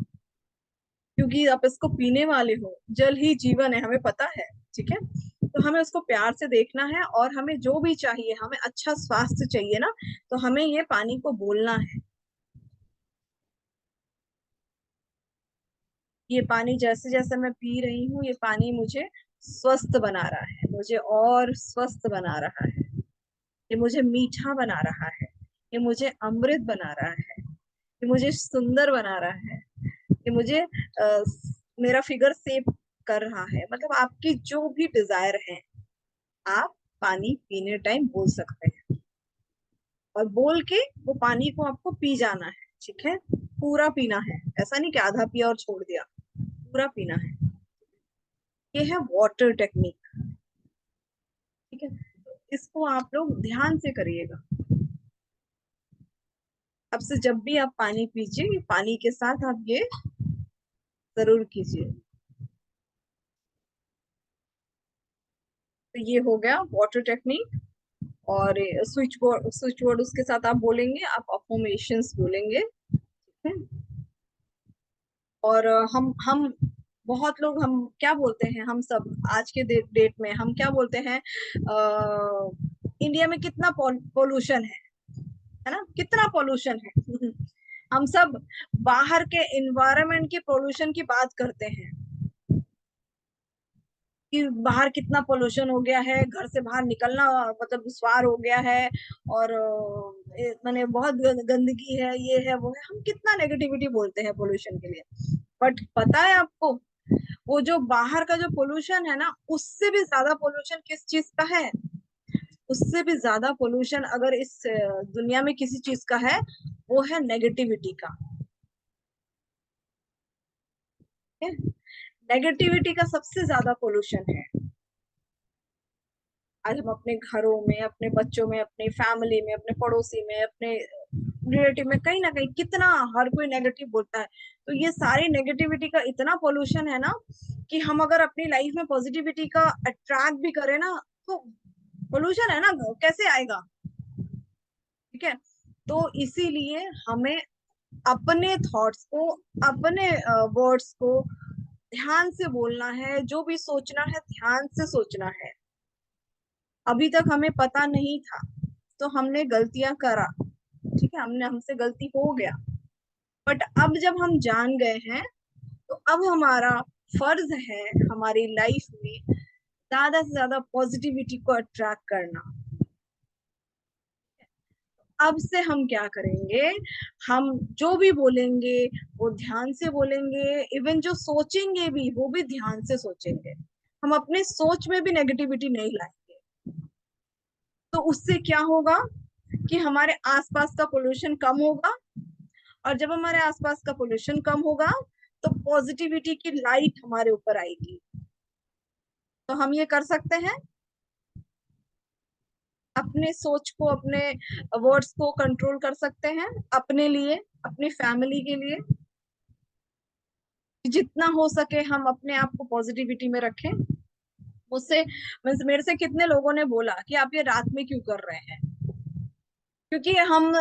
क्योंकि आप इसको पीने वाले हो। जल ही जीवन है, हमें पता है। ठीक है। तो हमें उसको प्यार से देखना है, और हमें जो भी चाहिए, हमें अच्छा स्वास्थ्य चाहिए ना, तो हमें ये पानी को बोलना है। ये पानी जैसे जैसे मैं पी रही हूँ, ये पानी मुझे स्वस्थ बना रहा है, मुझे और स्वस्थ बना रहा है, ये मुझे मीठा बना रहा है, ये मुझे अमृत बना रहा है, ये मुझे सुंदर बना रहा है, ये मुझे मेरा फिगर सेव कर रहा है। मतलब आपकी जो भी डिजायर है आप पानी पीने टाइम बोल सकते हैं। और बोल के वो पानी को आपको पी जाना है, ठीक है, पूरा पीना है, ऐसा नहीं कि आधा पिया और छोड़ दिया, पूरा पीना है। ये है वाटर टेक्निक, ठीक है, तो इसको आप लोग ध्यान से करिएगा। अब से जब भी आप पानी पीजिए, पानी के साथ आप ये जरूर कीजिए। तो ये हो गया वाटर टेक्निक। और स्विच वर्ड उसके साथ आप बोलेंगे, आप अफर्मेशंस बोलेंगे, ठीक है। और हम बहुत लोग, हम क्या बोलते हैं, हम सब आज के डेट में हम क्या बोलते हैं, इंडिया में कितना पोल्यूशन है ना, कितना पोल्यूशन है। हम सब बाहर के एनवायरनमेंट के पोल्यूशन की बात करते हैं कि बाहर कितना पोल्यूशन हो गया है, घर से बाहर निकलना मतलब दुश्वार हो गया है, और माने बहुत गंदगी है, ये है वो है, हम कितना नेगेटिविटी बोलते हैं पोल्यूशन के लिए। बट पता है आपको, वो जो बाहर का जो पोल्यूशन है ना, उससे भी ज्यादा पोल्यूशन किस चीज का है, उससे भी ज्यादा पोल्यूशन अगर इस दुनिया में किसी चीज का है, वो है नेगेटिविटी का। नेगेटिविटी का सबसे ज्यादा पोल्यूशन है। आज हम अपने घरों में, अपने बच्चों में, अपनी फैमिली में, अपने पड़ोसी में, अपने रिलेटिव में, कहीं ना कहीं कितना हर कोई नेगेटिव बोलता है। तो ये सारी नेगेटिविटी का इतना पोल्यूशन है ना, कि हम अगर अपनी लाइफ में पॉजिटिविटी का अट्रैक्ट भी करें ना, तो पोल्यूशन है ना, कैसे आएगा, ठीक है। तो इसीलिए हमें अपने थॉट्स को, अपने वर्ड्स को ध्यान से बोलना है, जो भी सोचना है ध्यान से सोचना है। अभी तक हमें पता नहीं था, तो हमने गलतियां करा, ठीक है, हमने हमसे गलती हो गया। बट अब जब हम जान गए हैं, तो अब हमारा फर्ज है हमारी लाइफ में ज्यादा से ज्यादा पॉजिटिविटी को अट्रैक्ट करना। अब से हम क्या करेंगे, हम जो भी बोलेंगे वो ध्यान से बोलेंगे, इवन जो सोचेंगे भी वो भी ध्यान से सोचेंगे। हम अपने सोच में भी नेगेटिविटी नहीं लाएंगे। तो उससे क्या होगा कि हमारे आसपास का पोल्यूशन कम होगा, और जब हमारे आसपास का पोल्यूशन कम होगा, तो पॉजिटिविटी की लाइट हमारे ऊपर आएगी। तो हम ये कर सकते हैं, अपने सोच को, अपने वर्ड्स को कंट्रोल कर सकते हैं अपने लिए, अपनी फैमिली के लिए। जितना हो सके हम अपने आप को पॉजिटिविटी में रखें। मुझसे मेरे से कितने लोगों ने बोला कि आप ये रात में क्यों कर रहे हैं, क्योंकि हम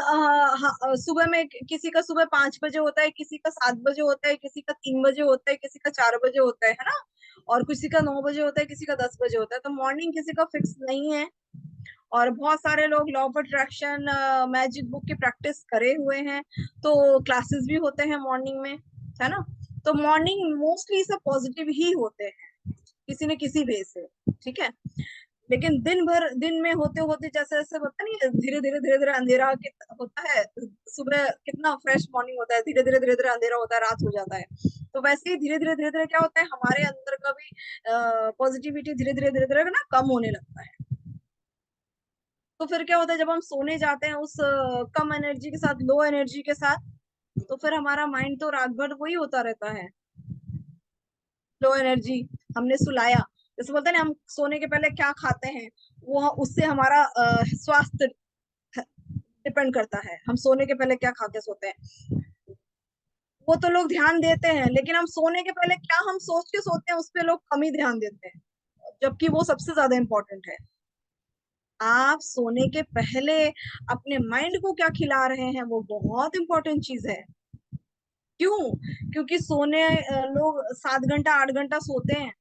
सुबह में, किसी का सुबह 5 बजे होता है, किसी का 7 बजे होता है, किसी का 3 बजे होता है, किसी का 4 बजे होता है ना, और किसी का 9 बजे होता है, किसी का 10 बजे होता है। तो मॉर्निंग किसी का फिक्स नहीं है। और बहुत सारे लोग law of attraction, magic book की प्रैक्टिस करे हुए हैं, तो क्लासेस भी होते हैं मॉर्निंग में, है ना। तो मॉर्निंग मोस्टली सब पॉजिटिव ही होते हैं, किसी न किसी वे से, ठीक है। लेकिन दिन भर, दिन में होते होते जैसे जैसे होता नहीं है, धीरे धीरे धीरे धीरे अंधेरा होता है, सुबह कितना फ्रेश मॉर्निंग होता है, धीरे धीरे अंधेरा होता है, रात हो जाता है। तो वैसे ही धीरे धीरे क्या होता है, हमारे अंदर का भी पॉजिटिविटी धीरे धीरे ना कम होने लगता है। तो फिर क्या होता है, जब हम सोने जाते हैं उस कम एनर्जी के साथ, लो एनर्जी के साथ, तो फिर हमारा माइंड तो रात भर वही होता रहता है, लो एनर्जी। हमने सुलाया, जैसे बोलते हैं ना, हम सोने के पहले क्या खाते हैं, वो उससे हमारा स्वास्थ्य डिपेंड करता है, हम सोने के पहले क्या खा के सोते हैं। वो तो लोग ध्यान देते हैं, लेकिन हम सोने के पहले क्या हम सोच के सोते हैं, उस पर लोग कम ही ध्यान देते हैं, जबकि वो सबसे ज्यादा इंपॉर्टेंट है। आप सोने के पहले अपने माइंड को क्या खिला रहे हैं, वो बहुत इंपॉर्टेंट चीज है। क्यों? क्योंकि सोने लोग 7 घंटा 8 घंटा सोते हैं,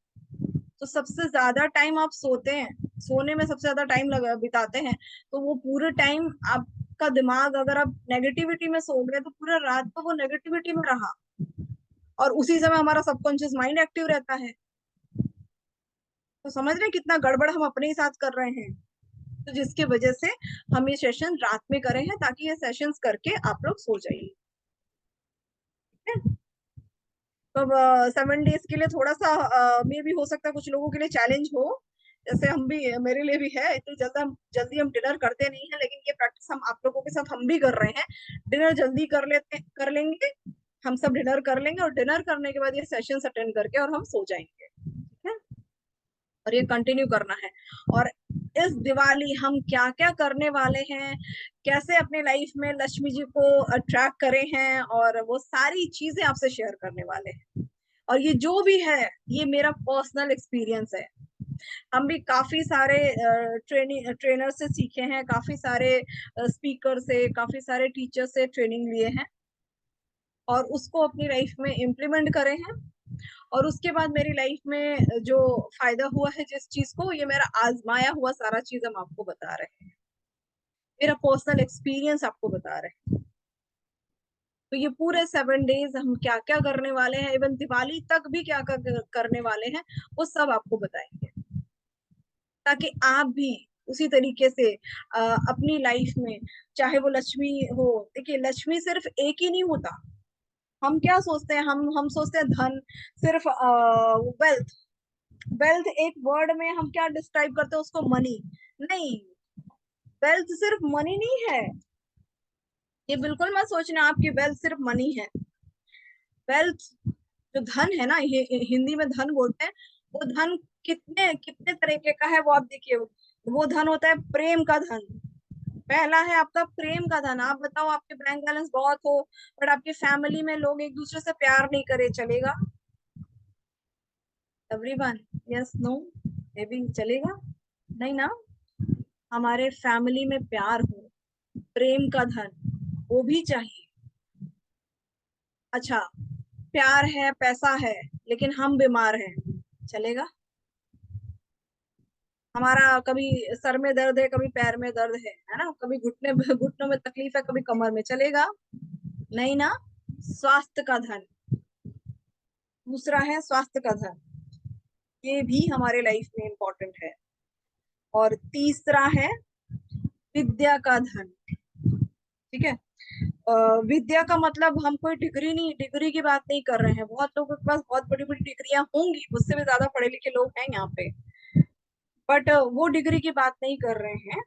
तो सबसे ज्यादा टाइम आप सोते हैं, सोने में सबसे ज्यादा टाइम लगा बिताते हैं। तो वो पूरे टाइम आपका दिमाग, अगर आप नेगेटिविटी में सो गए, तो पूरा रात को वो नेगेटिविटी में रहा, और उसी समय हमारा सबकॉन्शियस माइंड एक्टिव रहता है। तो समझ रहे हैं कितना गड़बड़ हम अपने ही साथ कर रहे हैं। तो जिसकी वजह से हम ये सेशन रात में करे हैं, ताकि ये सेशंस करके आप लोग सो जाइए, ठीक है। तो 7 डेज के लिए थोड़ा सा मे भी हो सकता है कुछ लोगों के लिए चैलेंज हो, जैसे हम भी, मेरे लिए भी है, इतनी जल्दी हम डिनर करते नहीं है, लेकिन ये प्रैक्टिस हम आप लोगों के साथ हम भी कर रहे हैं। डिनर जल्दी कर लेंगे, हम सब डिनर कर लेंगे, और डिनर करने के बाद ये सेशंस अटेंड करके और हम सो जाएंगे, ठीक है। और ये कंटिन्यू करना है। और इस दिवाली हम क्या क्या करने वाले हैं, कैसे अपने लाइफ में लक्ष्मी जी को अट्रैक्ट करे हैं, और वो सारी चीजें आपसे शेयर करने वाले हैं। और ये जो भी है, ये मेरा पर्सनल एक्सपीरियंस है। हम भी काफी सारे ट्रेनर से सीखे हैं, काफी सारे स्पीकर से, काफी सारे टीचर से ट्रेनिंग लिए हैं, और उसको अपनी लाइफ में इम्प्लीमेंट करे हैं। और उसके बाद मेरी लाइफ में जो फायदा हुआ है जिस चीज को, ये मेरा आजमाया हुआ सारा चीज हम आपको बता रहे हैं, मेरा पर्सनल एक्सपीरियंस आपको बता रहे हैं। तो ये पूरे 7 डेज हम क्या क्या करने वाले हैं, इवन दिवाली तक भी क्या क्या करने वाले हैं, वो सब आपको बताएंगे, ताकि आप भी उसी तरीके से अपनी लाइफ में, चाहे वो लक्ष्मी हो, देखिए लक्ष्मी सिर्फ एक ही नहीं होता। हम क्या सोचते हैं, हम सोचते हैं धन, सिर्फ वेल्थ। वेल्थ एक वर्ड में हम क्या डिस्क्राइब करते हैं उसको, मनी। नहीं, वेल्थ सिर्फ मनी नहीं है। ये बिल्कुल मत सोचना आपकी वेल्थ सिर्फ मनी है। वेल्थ, जो धन है ना, ये हिंदी में धन बोलते हैं, वो धन कितने कितने तरीके का है वो आप देखिए। वो धन होता है प्रेम का धन। पहला है आपका प्रेम का धन। आप बताओ, आपके बैंक बैलेंस बहुत हो, बट आपकी फैमिली में लोग एक दूसरे से प्यार नहीं करे, चलेगा? Everyone, yes, no, maybe चलेगा? नहीं ना। हमारे फैमिली में प्यार हो, प्रेम का धन, वो भी चाहिए। अच्छा, प्यार है, पैसा है, लेकिन हम बीमार हैं, चलेगा? हमारा कभी सर में दर्द है, कभी पैर में दर्द है ना, कभी घुटने घुटनों में तकलीफ है, कभी कमर में, चलेगा? नहीं ना। स्वास्थ्य का धन, दूसरा है स्वास्थ्य का धन, ये भी हमारे लाइफ में इम्पोर्टेंट है। और तीसरा है विद्या का धन, ठीक है। विद्या का मतलब हम कोई डिग्री नहीं, डिग्री की बात नहीं कर रहे हैं। बहुत लोगों के पास बहुत बड़ी बड़ी डिग्रियां होंगी, मुझसे भी ज्यादा पढ़े लिखे लोग हैं यहाँ पे, बट वो डिग्री की बात नहीं कर रहे हैं।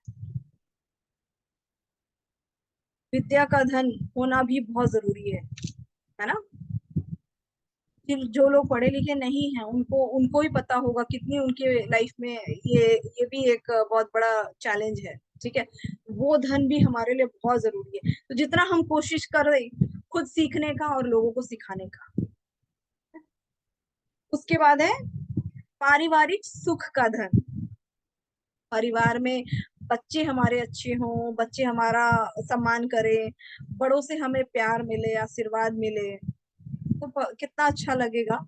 विद्या का धन होना भी बहुत जरूरी है ना। जो लोग पढ़े लिखे नहीं हैं, उनको उनको ही पता होगा कितनी उनके लाइफ में ये भी एक बहुत बड़ा चैलेंज है, ठीक है। वो धन भी हमारे लिए बहुत जरूरी है। तो जितना हम कोशिश करें खुद सीखने का और लोगों को सिखाने का। उसके बाद है पारिवारिक सुख का धन। परिवार में बच्चे हमारे अच्छे हों, बच्चे हमारा सम्मान करें, बड़ों से हमें प्यार मिले, आशीर्वाद मिले, तो कितना अच्छा लगेगा।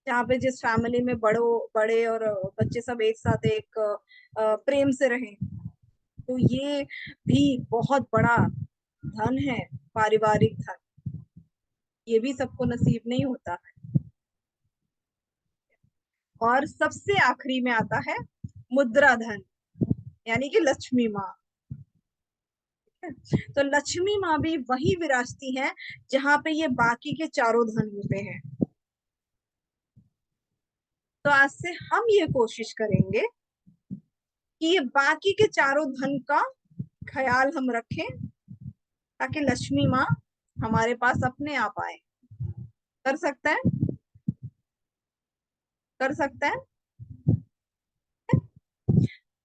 जहाँ पे जिस फैमिली में बड़े और बच्चे सब एक साथ एक प्रेम से रहें, तो ये भी बहुत बड़ा धन है, पारिवारिक धन। ये भी सबको नसीब नहीं होता है। और सबसे आखिरी में आता है मुद्रा धन, यानी कि लक्ष्मी माँ। तो लक्ष्मी माँ भी वही विराजती है जहाँ पे ये बाकी के चारों धन होते हैं। तो आज से हम ये कोशिश करेंगे कि ये बाकी के चारों धन का ख्याल हम रखें, ताकि लक्ष्मी माँ हमारे पास अपने आप आए। कर सकता है? कर सकता है।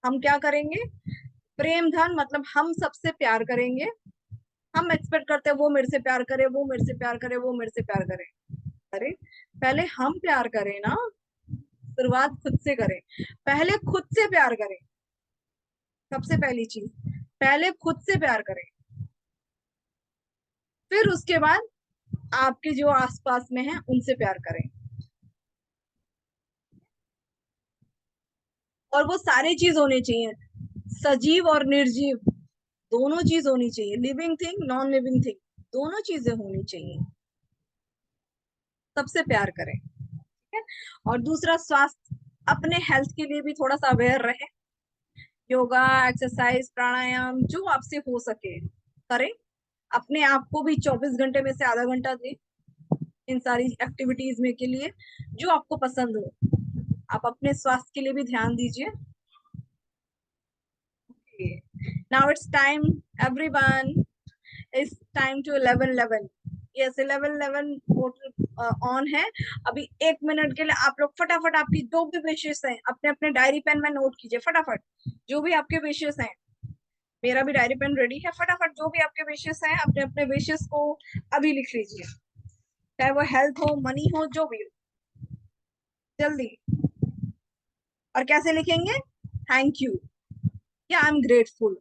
हम क्या करेंगे? प्रेम धन मतलब हम सबसे प्यार करेंगे। हम एक्सपेक्ट करते हैं वो मेरे से प्यार करे, वो मेरे से प्यार करे, वो मेरे से प्यार करे। अरे, पहले हम प्यार करें ना। शुरुआत खुद से करें। पहले खुद से प्यार करें। सबसे पहली चीज, पहले खुद से प्यार करें, फिर उसके बाद आपके जो आसपास में है उनसे प्यार करें। और वो सारी चीज होनी चाहिए, सजीव और निर्जीव दोनों चीज होनी चाहिए, living thing, non living thing, दोनों चीजें होनी चाहिए। सबसे प्यार करें, ठीक है। और दूसरा, स्वास्थ्य, अपने हेल्थ के लिए भी थोड़ा सा अवेयर रहे। योगा, एक्सरसाइज, प्राणायाम जो आपसे हो सके करें। अपने आप को भी 24 घंटे में से आधा घंटा दें इन सारी एक्टिविटीज में के लिए, जो आपको पसंद हो। आप अपने स्वास्थ्य के लिए भी ध्यान दीजिए। Now it's time, everyone. It's time to 11:11. Yes, 11:11 portal on है। अभी 1 मिनट के लिए आप लोग फटाफट आपकी जो भी विशेष हैं अपने अपने डायरी पेन में नोट कीजिए फटाफट। जो भी आपके विशेष हैं, मेरा भी डायरी पेन रेडी है, फटाफट जो भी आपके विशेष हैं अपने अपने विशेष को अभी लिख लीजिए, चाहे वो हेल्थ हो, मनी हो, जो भी हो, जल्दी। और कैसे लिखेंगे? थैंक यू या I am grateful.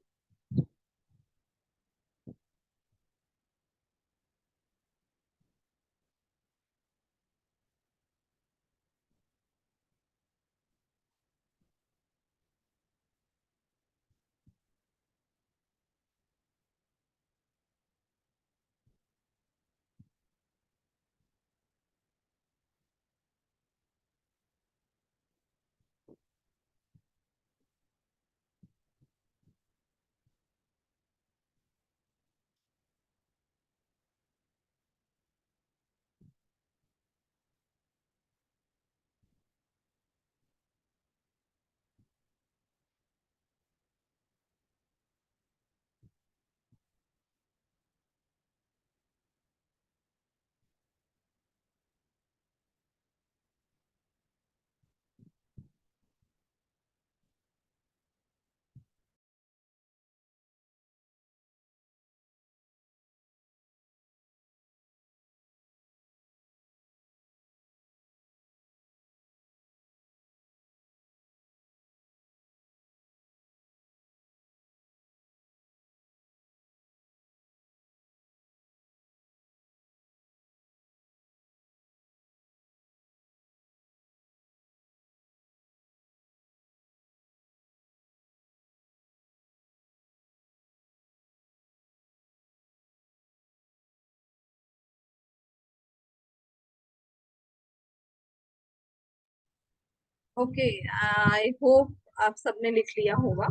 Okay, I hope आप सबने लिख लिया होगा।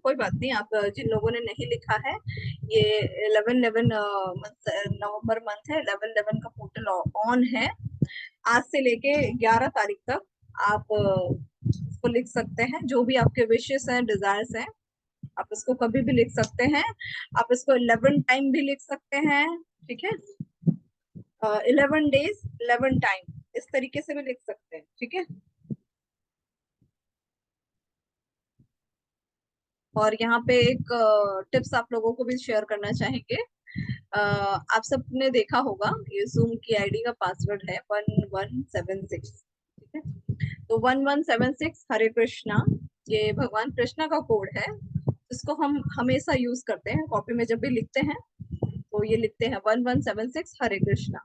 कोई बात नहीं, आप जिन लोगों ने नहीं लिखा है, ये 11/11 नवंबर मंथ है, 11/11 का पोर्टल ऑन है। आज से लेके 11 तारीख तक आप इसको लिख सकते हैं, जो भी आपके विशेष हैं, डिजायर्स हैं, आप इसको कभी भी लिख सकते हैं। आप इसको 11 टाइम भी लिख सकते हैं, ठीक है। 11 डेज 11 टाइम, इस तरीके से भी लिख सकते हैं, ठीक है। और यहाँ पे एक टिप्स आप लोगों को भी शेयर करना चाहेंगे। आप सबने देखा होगा, ये जूम की आईडी का पासवर्ड है 1176, ठीक है। तो 1176 हरे कृष्णा, ये भगवान कृष्णा का कोड है, जिसको हम हमेशा यूज करते हैं, कॉपी में जब भी लिखते हैं तो ये लिखते हैं 1176 हरे कृष्णा।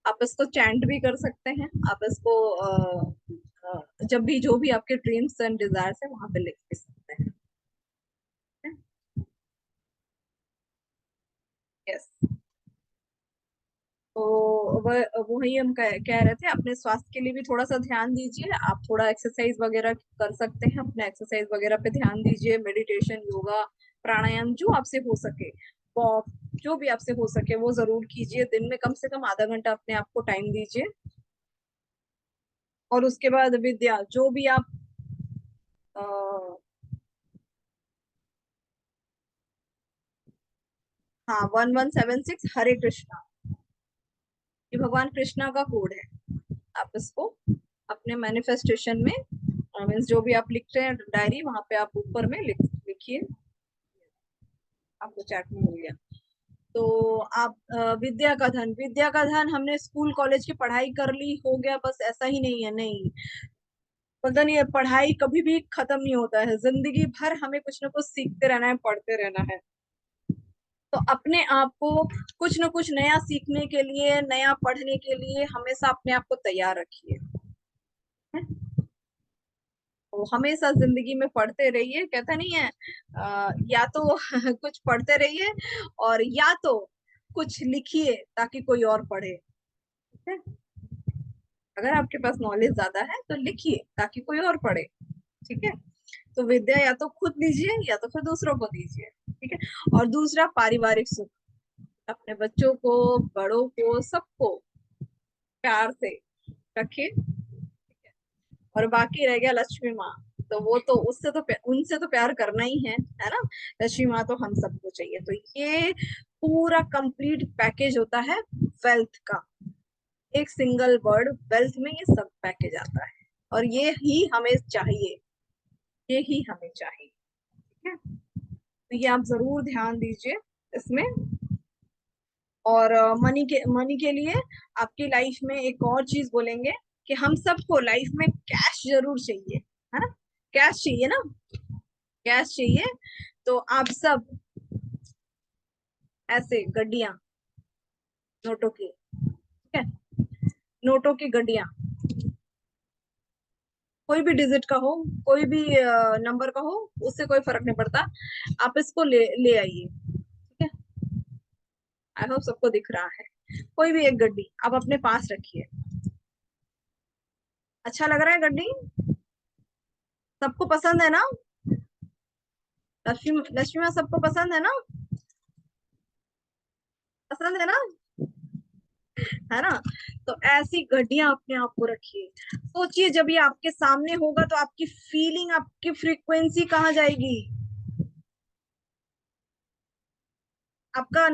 आप इसको चैंट भी कर सकते हैं, आप इसको जब भी जो भी आपके ड्रीम्स एंड डिजायर्स है वहां पे लिख भी सकते हैं। यस। तो वही हम कह रहे थे, अपने स्वास्थ्य के लिए भी थोड़ा सा ध्यान दीजिए। आप थोड़ा एक्सरसाइज वगैरह कर सकते हैं, अपने एक्सरसाइज वगैरह पे ध्यान दीजिए, मेडिटेशन, योगा, प्राणायाम, जो आपसे हो सके, वॉक, जो भी आपसे हो सके वो जरूर कीजिए। दिन में कम से कम आधा घंटा अपने आप को टाइम दीजिए। और उसके बाद विद्या, जो भी आप आ, हाँ, 1176 हरे कृष्णा, ये भगवान कृष्णा का कोड है। आप इसको अपने मैनिफेस्टेशन में, मीन्स जो भी आप लिखते हैं डायरी, वहां पे आप ऊपर में लिखिए। आपको चैट में मिल गया। तो आप विद्या का धन, हमने स्कूल कॉलेज की पढ़ाई कर ली, हो गया बस, ऐसा ही नहीं है, नहीं। पता नहीं है, पढ़ाई कभी भी खत्म नहीं होता है, जिंदगी भर हमें कुछ ना कुछ सीखते रहना है, पढ़ते रहना है। तो अपने आप को कुछ ना कुछ नया सीखने के लिए, नया पढ़ने के लिए हमेशा अपने आप को तैयार रखिए। तो हमेशा जिंदगी में पढ़ते रहिए, कहता नहीं है, या तो कुछ पढ़ते रहिए, और या तो कुछ लिखिए ताकि कोई और पढ़े, ठीक है। अगर आपके पास नॉलेज ज्यादा है तो लिखिए ताकि कोई और पढ़े, ठीक है। तो विद्या या तो खुद लीजिए या तो फिर दूसरों को दीजिए, ठीक है। और दूसरा, पारिवारिक सुख, अपने बच्चों को, बड़ों को, सबको प्यार से रखिए, ठीक है। और बाकी रह गया लक्ष्मी माँ, तो वो तो उससे तो उनसे तो प्यार करना ही है ना। लक्ष्मी माँ तो हम सबको चाहिए। तो ये पूरा कंप्लीट पैकेज होता है वेल्थ का। एक सिंगल वर्ड वेल्थ में ये सब पैकेज आता है, और ये ही हमें चाहिए, ये ही हमें चाहिए। ठीक है, तो ये आप जरूर ध्यान दीजिए इसमें। और मनी के लिए आपकी लाइफ में एक और चीज बोलेंगे कि हम सबको लाइफ में कैश जरूर चाहिए, है ना। कैश चाहिए ना, कैश चाहिए। तो आप सब ऐसे गड्डियां, नोटों की, ठीक है, नोटों की गड्डियां, कोई भी डिजिट का हो, कोई भी नंबर का हो, उससे कोई फर्क नहीं पड़ता। आप इसको ले ले आइए, ठीक है। आई होप सबको दिख रहा है। कोई भी एक गड्डी आप अपने पास रखिए। अच्छा लग रहा है गड्डी, सबको पसंद है ना। लक्ष्मी लक्ष्मी माँ सबको पसंद है ना, पसंद है ना, है ना। तो ऐसी घड़ियां अपने आप को रखिए। सोचिए जब ये आपके सामने होगा तो आपकी फीलिंग, आपकी फ्रीक्वेंसी कहाँ जाएगी। आपका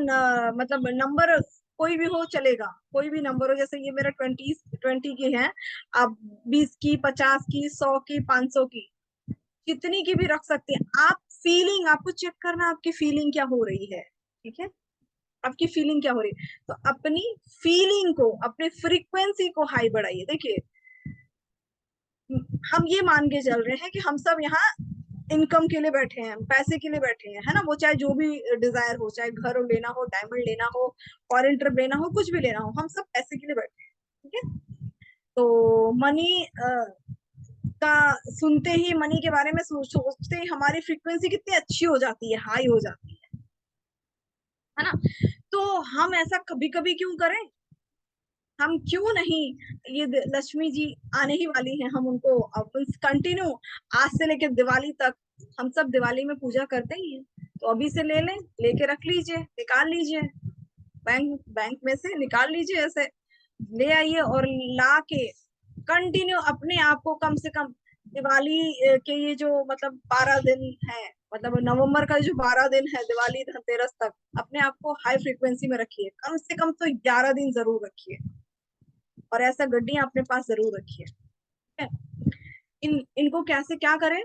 मतलब नंबर कोई भी हो चलेगा, कोई भी नंबर हो। जैसे ये मेरा 20 की है, आप 20 की, 50 की, 100 की, 500 की, कितनी की भी रख सकते हैं आप। फीलिंग आपको चेक करना, आपकी फीलिंग क्या हो रही है, ठीक है। आपकी फीलिंग क्या हो रही है, तो अपनी फीलिंग को, अपने फ्रीक्वेंसी को हाई बढ़ाइए। देखिए, हम ये मान के चल रहे हैं कि हम सब यहाँ इनकम के लिए बैठे हैं, पैसे के लिए बैठे हैं, है ना। वो चाहे जो भी डिजायर हो, चाहे घर लेना हो, डायमंड लेना हो, फॉरेन ट्रिप लेना हो, कुछ भी लेना हो, हम सब पैसे के लिए बैठे हैं, ठीक है। तो मनी का सुनते ही, मनी के बारे में सोचते ही हमारी फ्रीक्वेंसी कितनी अच्छी हो जाती है, हाई हो जाती है ना। तो हम ऐसा कभी कभी क्यों करें, हम क्यों नहीं। ये लक्ष्मी जी आने ही वाली हैं, हम उनको कंटिन्यू आज से लेकर दिवाली तक, हम सब दिवाली में पूजा करते ही हैं। तो अभी से ले लें, लेके रख लीजिए, निकाल लीजिए, बैंक बैंक में से निकाल लीजिए, ऐसे ले आइए और ला के कंटिन्यू अपने आप को, कम से कम दिवाली के ये जो मतलब 12 दिन है, मतलब नवंबर का जो 12 दिन है दिवाली धनतेरस तक, अपने आप को हाई फ्रीक्वेंसी में रखिए। कम से कम तो 11 दिन जरूर रखिए, और ऐसा गड्डियां अपने पास जरूर रखिए, ठीक है। इनको कैसे क्या करें,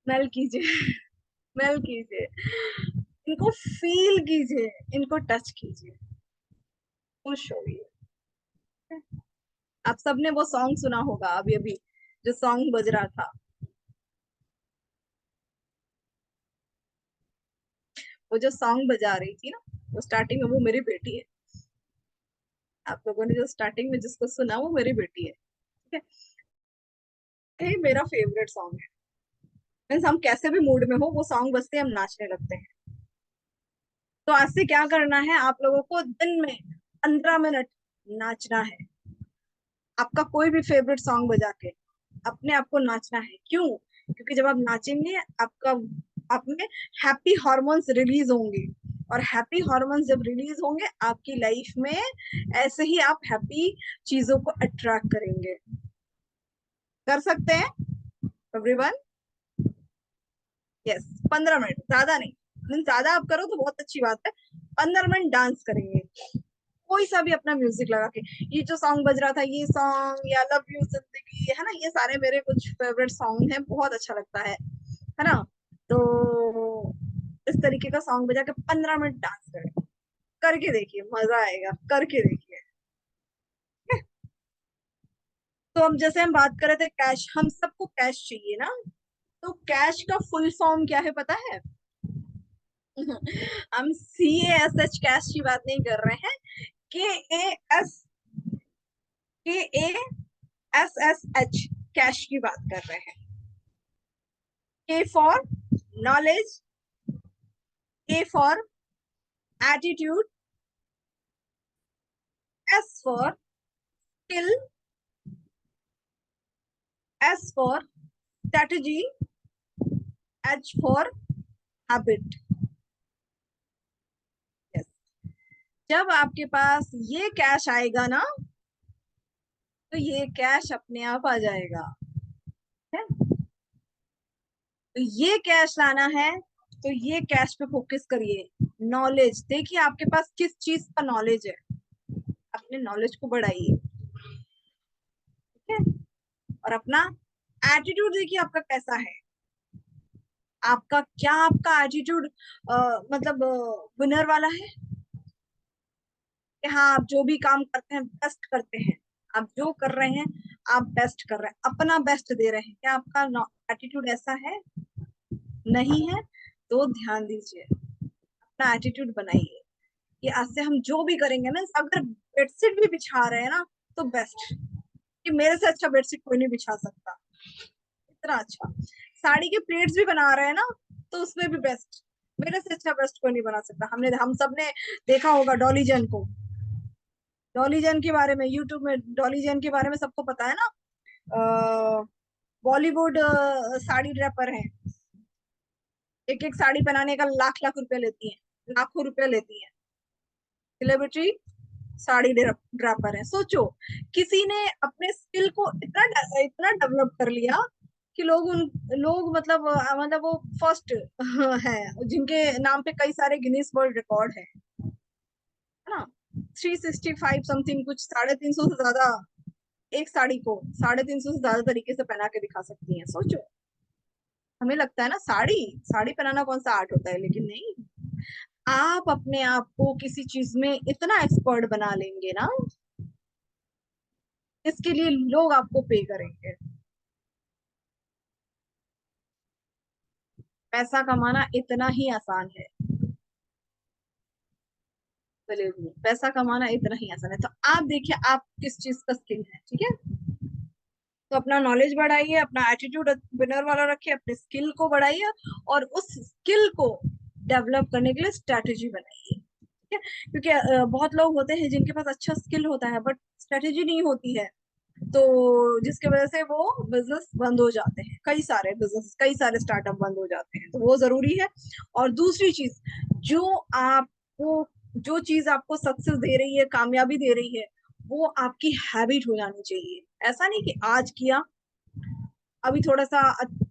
स्मेल कीजिए, स्मेल कीजिए, इनको फील कीजिए, इनको टच कीजिए, खुश होइए। आप सबने वो सॉन्ग सुना होगा अभी अभी, जो सॉन्ग बज रहा था, वो जो सॉन्ग बजा रही थी ना, वो स्टार्टिंग में, वो मेरी बेटी है। आप लोगों ने जो स्टार्टिंग में जिसको सुना, वो मेरी बेटी है, ठीक है। ये मेरा फेवरेट सॉन्ग है। मीन्स हम कैसे भी मूड में हो, वो सॉन्ग बजते ही हम नाचने लगते हैं। तो आज से क्या करना है, आप लोगों को दिन में 15 मिनट नाचना है। आपका कोई भी फेवरेट सॉन्ग बजा के अपने आप को नाचना है। क्यों? क्योंकि जब आप नाचेंगे, आपका, आप में हैप्पी हॉर्मोन्स रिलीज होंगे, और हैप्पी हॉर्मोन्स जब रिलीज होंगे आपकी लाइफ में, ऐसे ही आप हैप्पी चीजों को अट्रैक्ट करेंगे। कर सकते हैं एवरीवन? यस, 15 मिनट, ज्यादा नहीं। ज्यादा आप करो तो बहुत अच्छी बात है। 15 मिनट डांस करेंगे, कोई सा भी अपना म्यूजिक लगा के। ये जो सॉन्ग बज रहा था, ये सॉन्ग, या लव यू जिंदगी, है ना, ये सारे मेरे कुछ फेवरेट सॉन्ग हैं, बहुत अच्छा लगता है ना। तो इस तरीके का सॉन्ग बजा के 15 मिनट डांस करें, करके देखिए, मजा आएगा, करके देखिए। तो हम, जैसे हम बात कर रहे थे कैश, हम सबको कैश चाहिए ना। तो कैश का फुल फॉर्म क्या है पता है? हम CASH कैश की बात नहीं कर रहे हैं, KAS, KASSH कैश की बात कर रहे हैं। K for knowledge, A for attitude, S for skill, S for strategy, H for habit. Yes, जब आपके पास ये कैश आएगा ना, तो ये कैश अपने आप आ जाएगा। तो ये कैश लाना है, तो ये कैश पे फोकस करिए। नॉलेज देखिए आपके पास किस चीज का नॉलेज है, अपने नॉलेज को बढ़ाइए, ठीक है। और अपना एटीट्यूड देखिए आपका कैसा है, आपका क्या, आपका एटीट्यूड मतलब विनर वाला है कि हाँ आप जो भी काम करते हैं बेस्ट करते हैं, आप जो कर रहे हैं आप बेस्ट कर रहे हैं, अपना बेस्ट दे रहे हैं, क्या आपका एटीट्यूड ऐसा है? नहीं है तो ध्यान दीजिए, अपना एटीट्यूड बनाइए कि आज से हम जो भी करेंगे ना, अगर बेडशीट भी बिछा रहे हैं ना तो बेस्ट, कि मेरे से अच्छा बेडशीट कोई नहीं बिछा सकता, इतना अच्छा। साड़ी के प्लेट्स भी बना रहे हैं ना तो उसमें भी बेस्ट, मेरे से अच्छा बेस्ट कोई नहीं बना सकता। हम सब ने देखा होगा डॉली जैन को, डॉली जैन के बारे में, यूट्यूब में डॉली जैन के बारे में सबको पता है ना, बॉलीवुड साड़ी ड्रेपर है, एक एक साड़ी बनाने का लाख लाख रुपए लेती है, लाखों रुपए लेती है, सेलिब्रिटी साड़ी ड्रेपर है। सोचो किसी ने अपने स्किल को इतना इतना डेवलप कर लिया कि लोग मतलब वो फर्स्ट है, जिनके नाम पे कई सारे गिनीज वर्ल्ड रिकॉर्ड है ना। 365 समथिंग कुछ, 350 से ज्यादा एक साड़ी को 350 से ज्यादा तरीके से पहना के दिखा सकती हैं, सोचो। हमें लगता है ना साड़ी साड़ी पहनाना कौन सा आर्ट होता है, लेकिन नहीं, आप अपने आप को किसी चीज में इतना एक्सपर्ट बना लेंगे ना, इसके लिए लोग आपको पे करेंगे। पैसा कमाना इतना ही आसान है, बिलीव मी, पैसा कमाना इतना ही आसान है। तो आप देखिए आप किस चीज का स्किल है, ठीक है। तो अपना नॉलेज बढ़ाइए, अपना एटीट्यूड विनर वाला रखिए, अपने स्किल को बढ़ाइए, और उस स्किल को डेवलप करने के लिए स्ट्रेटेजी बनाइए, ठीक है। क्योंकि बहुत लोग होते हैं जिनके पास अच्छा स्किल होता है बट स्ट्रेटेजी नहीं होती है, तो जिसके वजह से वो बिजनेस बंद हो जाते हैं, कई सारे बिजनेस, कई सारे स्टार्टअप बंद हो जाते हैं, तो वो जरूरी है। और दूसरी चीज, जो आपको जो चीज आपको सक्सेस दे रही है, कामयाबी दे रही है, वो आपकी हैबिट हो जानी चाहिए। ऐसा नहीं कि आज किया, अभी थोड़ा सा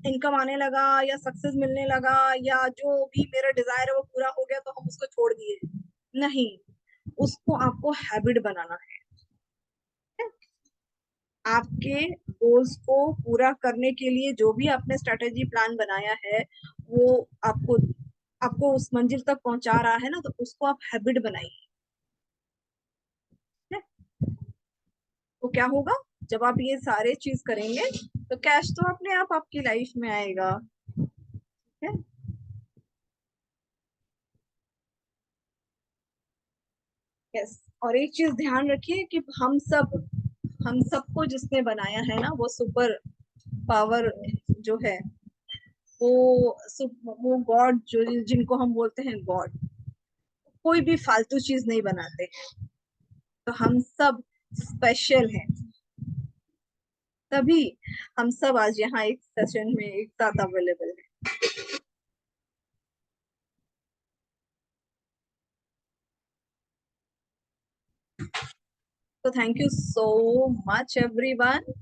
इनकम आने लगा या सक्सेस मिलने लगा या जो भी मेरा डिजायर है वो पूरा हो गया तो हम उसको छोड़ दिए, नहीं, उसको आपको हैबिट बनाना है। आपके गोल्स को पूरा करने के लिए जो भी आपने स्ट्रेटेजी प्लान बनाया है, वो आपको आपको उस मंजिल तक पहुंचा रहा है ना, तो उसको आप हैबिट बनाइए, ठीक है? तो क्या होगा, जब आप ये सारे चीज करेंगे तो कैश तो अपने आप आपकी लाइफ में आएगा, ठीक है। यस, और एक चीज ध्यान रखिए कि हम सबको जिसने बनाया है ना, वो सुपर पावर जो है, वो गॉड, जो जिनको हम बोलते हैं गॉड, कोई भी फालतू चीज नहीं बनाते, तो हम सब स्पेशल हैं, तभी हम सब आज यहाँ एक सेशन में एक साथ अवेलेबल है। तो thank you so much everyone.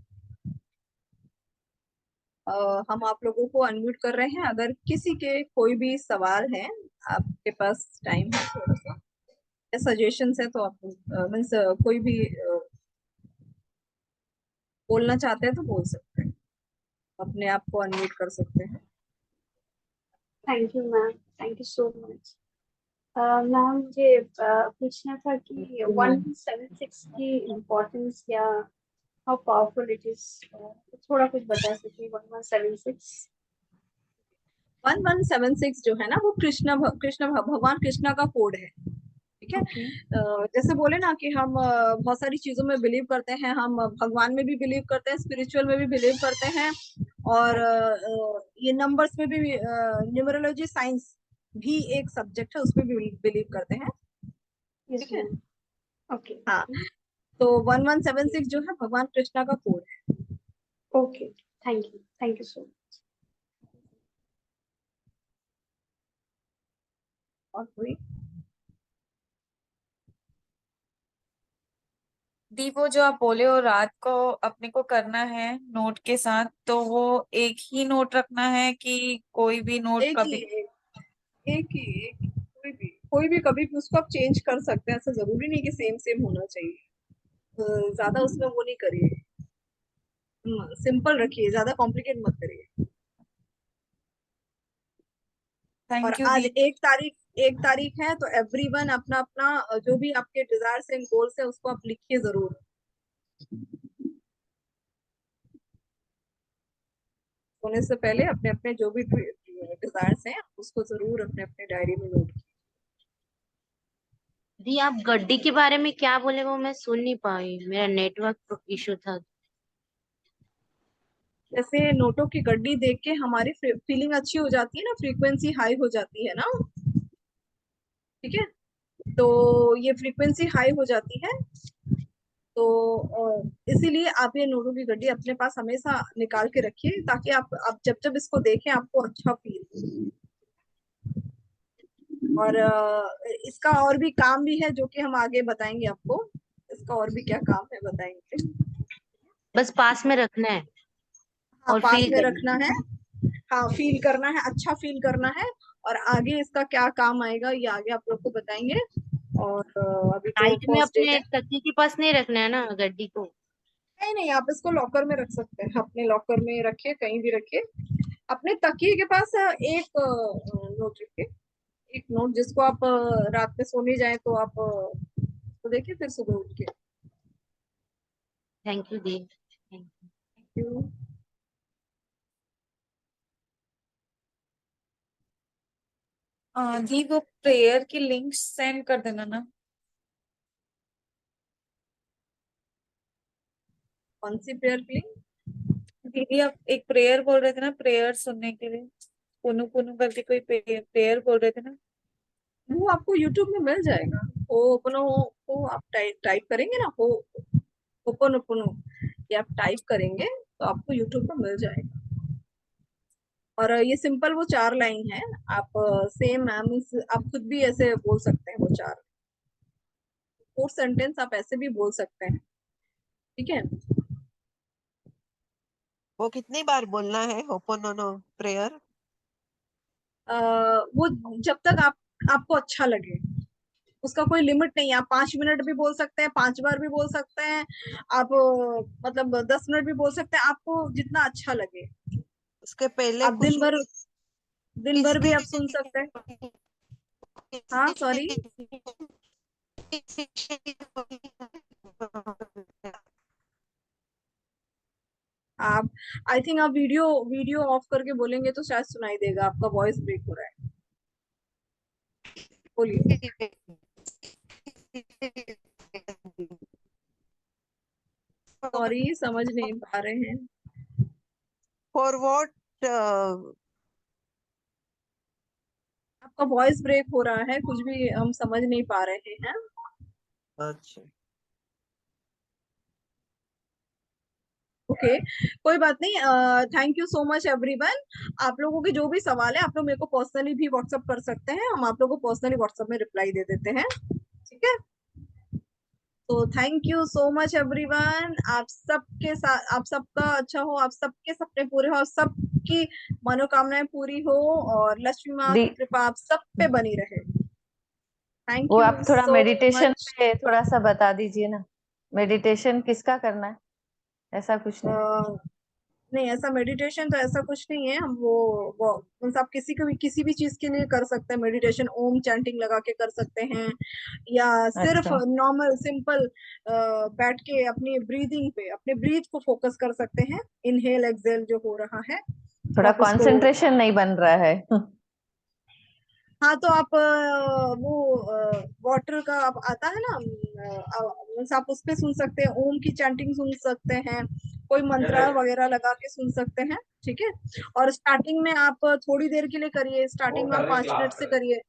हम आप लोगों को अनम्यूट कर रहे हैं, अगर किसी के कोई भी सवाल है, आपके पास टाइम है थोड़ा सा, या सजेशंस है तो आप मीन्स कोई भी बोलना चाहते हैं तो बोल सकते हैं, अपने आप को अनम्यूट कर सकते हैं। Thank you ma'am, thank you so much. Ma'am मुझे पूछना था कि 176 की इम्पोर्टेंस या हाउ पावरफुल इट इज, थोड़ा कुछ बता सकते हैं 1176। 1176 जो है ना, वो भगवान कृष्णा का कोड है, ठीक है। ओके। जैसे बोले ना कि हम बहुत सारी चीजों में बिलीव करते हैं, हम भगवान में भी बिलीव करते हैं, स्पिरिचुअल में भी बिलीव करते हैं, और ये नंबर्स में भी, न्यूमरोलॉजी साइंस भी एक सब्जेक्ट है, उसमें भी बिलीव करते हैं, यस ठीक है। मैम। ओके। हाँ, तो 1176 जो है भगवान कृष्णा का कोड है। Okay, thank you so much. और कोई दी वो जो आप बोले हो रात को अपने को करना है नोट के साथ, तो वो एक ही नोट रखना है कि कोई भी नोट एक ही कभी? कोई भी कभी भी उसको आप चेंज कर सकते हैं, ऐसा जरूरी नहीं कि सेम सेम होना चाहिए। ज्यादा उसमें वो नहीं करिए, सिंपल रखिए, ज्यादा कॉम्प्लिकेट मत करिए। और थैंक यू आज दी। एक तारीख है, तो एवरीवन अपना अपना जो भी आपके डिजायर्स एंड गोल्स है उसको आप लिखिए जरूर। सोने से पहले अपने अपने जो भी डिजायर्स हैं उसको जरूर अपने अपने डायरी में नोट। दी आप गड्डी के बारे में क्या बोले वो मैं सुन नहीं पाई, मेरा नेटवर्क इशू था। जैसे नोटों की गड्डी देख के हमारी फीलिंग अच्छी हो जाती है ना, फ्रीक्वेंसी हाई हो जाती है ना। ठीक है, तो ये फ्रीक्वेंसी हाई हो जाती है, तो इसीलिए आप ये नोटों की गड्डी अपने पास हमेशा निकाल के रखिए, ताकि आप जब जब इसको देखें आपको अच्छा फील। और इसका और भी काम भी है जो कि हम आगे बताएंगे आपको। इसका और भी क्या काम है बताएंगे। बस पास में रखना है हाँ, और पास फील में करना रखना है। हाँ, फील करना है, अच्छा फील करना है। और आगे इसका क्या काम आएगा ये आगे आप लोग को बताएंगे। और अभी है। तो नाइट में फर्स्ट डे अपने है। तकिए के पास नहीं रखना है ना गड्डी को? नहीं नहीं, आप इसको लॉकर में रख सकते हैं, अपने लॉकर में रखिए, कहीं भी रखिए। अपने तकिए के पास एक नोट रखिए। एक नोट जिसको आप रात में सोने जाए तो आप तो देखिए, फिर सुबह उठ के। Thank you the, thank you. क्यों? दी वो प्रेयर की लिंक सेंड कर देना ना। कौन सी प्रेयर के लिए? दीदी आप एक प्रेयर बोल रहे थे ना, प्रेयर सुनने के लिए पुनु पुनु करके कोई प्रेयर बोल रहे थे ना। वो आपको यूट्यूब में मिल जाएगा। हो अपनो हो आप टाइप करेंगे ना, हो ओपन ये आप टाइप करेंगे तो आपको यूट्यूब पर मिल जाएगा। और ये सिंपल वो 4 लाइन है। आप सेम मैम आप खुद भी ऐसे बोल सकते हैं वो 4 फोर सेंटेंस आप ऐसे भी बोल सकते हैं। ठीक है। वो कितनी बार बोलना है होपोनोनो प्रेयर? वो जब तक आपको अच्छा लगे, उसका कोई लिमिट नहीं है। आप 5 मिनट भी बोल सकते हैं, 5 बार भी बोल सकते हैं। आप मतलब 10 मिनट भी बोल सकते हैं, आपको जितना अच्छा लगे। उसके पहले आप कुछ दिन भर भी आप सुन सकते हैं। हाँ, सॉरी। आप आई थिंक आप वीडियो वीडियो ऑफ करके बोलेंगे तो शायद सुनाई देगा, आपका वॉइस ब्रेक हो रहा है। बोलिए। सॉरी, समझ नहीं पा रहे हैं। For what? आपका वॉइस ब्रेक हो रहा है, कुछ भी हम समझ नहीं पा रहे हैं। अच्छा, ओके, कोई बात नहीं। Thank you so much everyone. आप लोगों के जो भी सवाल है आप लोग मेरे को पर्सनली भी व्हाट्सअप कर सकते हैं, हम आप लोगों को पर्सनली व्हाट्सअप में रिप्लाई दे देते हैं। ठीक है। तो thank you so much everyone. आप सबके साथ, आप सबका अच्छा हो, आप सबके सपने पूरे हो, और सबकी मनोकामनाएं पूरी हो, और लक्ष्मी माँ दी की कृपा आप सब पे बनी रहे। थैंक वो यू आप थोड़ा सो मेडिटेशन मच। पे थोड़ा सा बता दीजिए ना। मेडिटेशन किसका करना है? ऐसा कुछ नहीं। नहीं, ऐसा मेडिटेशन तो ऐसा कुछ नहीं है। हम वो मीन्स आप किसी को भी किसी भी चीज के लिए कर सकते हैं मेडिटेशन। ओम चैंटिंग लगा के कर सकते हैं, या सिर्फ अच्छा, नॉर्मल सिंपल बैठ के अपनी ब्रीदिंग पे, अपने ब्रीथ को फोकस कर सकते हैं। इनहेल एक्सेल जो हो रहा है तो थोड़ा आप उसको। कंसंट्रेशन नहीं बन रहा है। हाँ, तो आप वो वाटर का आप आता है ना, मीन्स आप उस पे सुन सकते हैं, ओम की चैंटिंग सुन सकते हैं, कोई मंत्र वगैरह लगा के सुन सकते हैं। ठीक है। और स्टार्टिंग में आप थोड़ी देर के लिए करिए, स्टार्टिंग में आप 5 मिनट से करिए।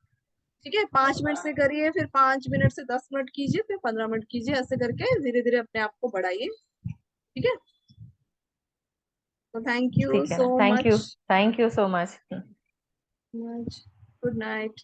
ठीक है, 5 मिनट से करिए, फिर 5 मिनट से 10 मिनट कीजिए, फिर 15 मिनट कीजिए, ऐसे करके धीरे धीरे अपने आप को बढ़ाइए। ठीक है। तो थैंक यू ठीक है सो ना, thank you, much. Thank you so much. Good night.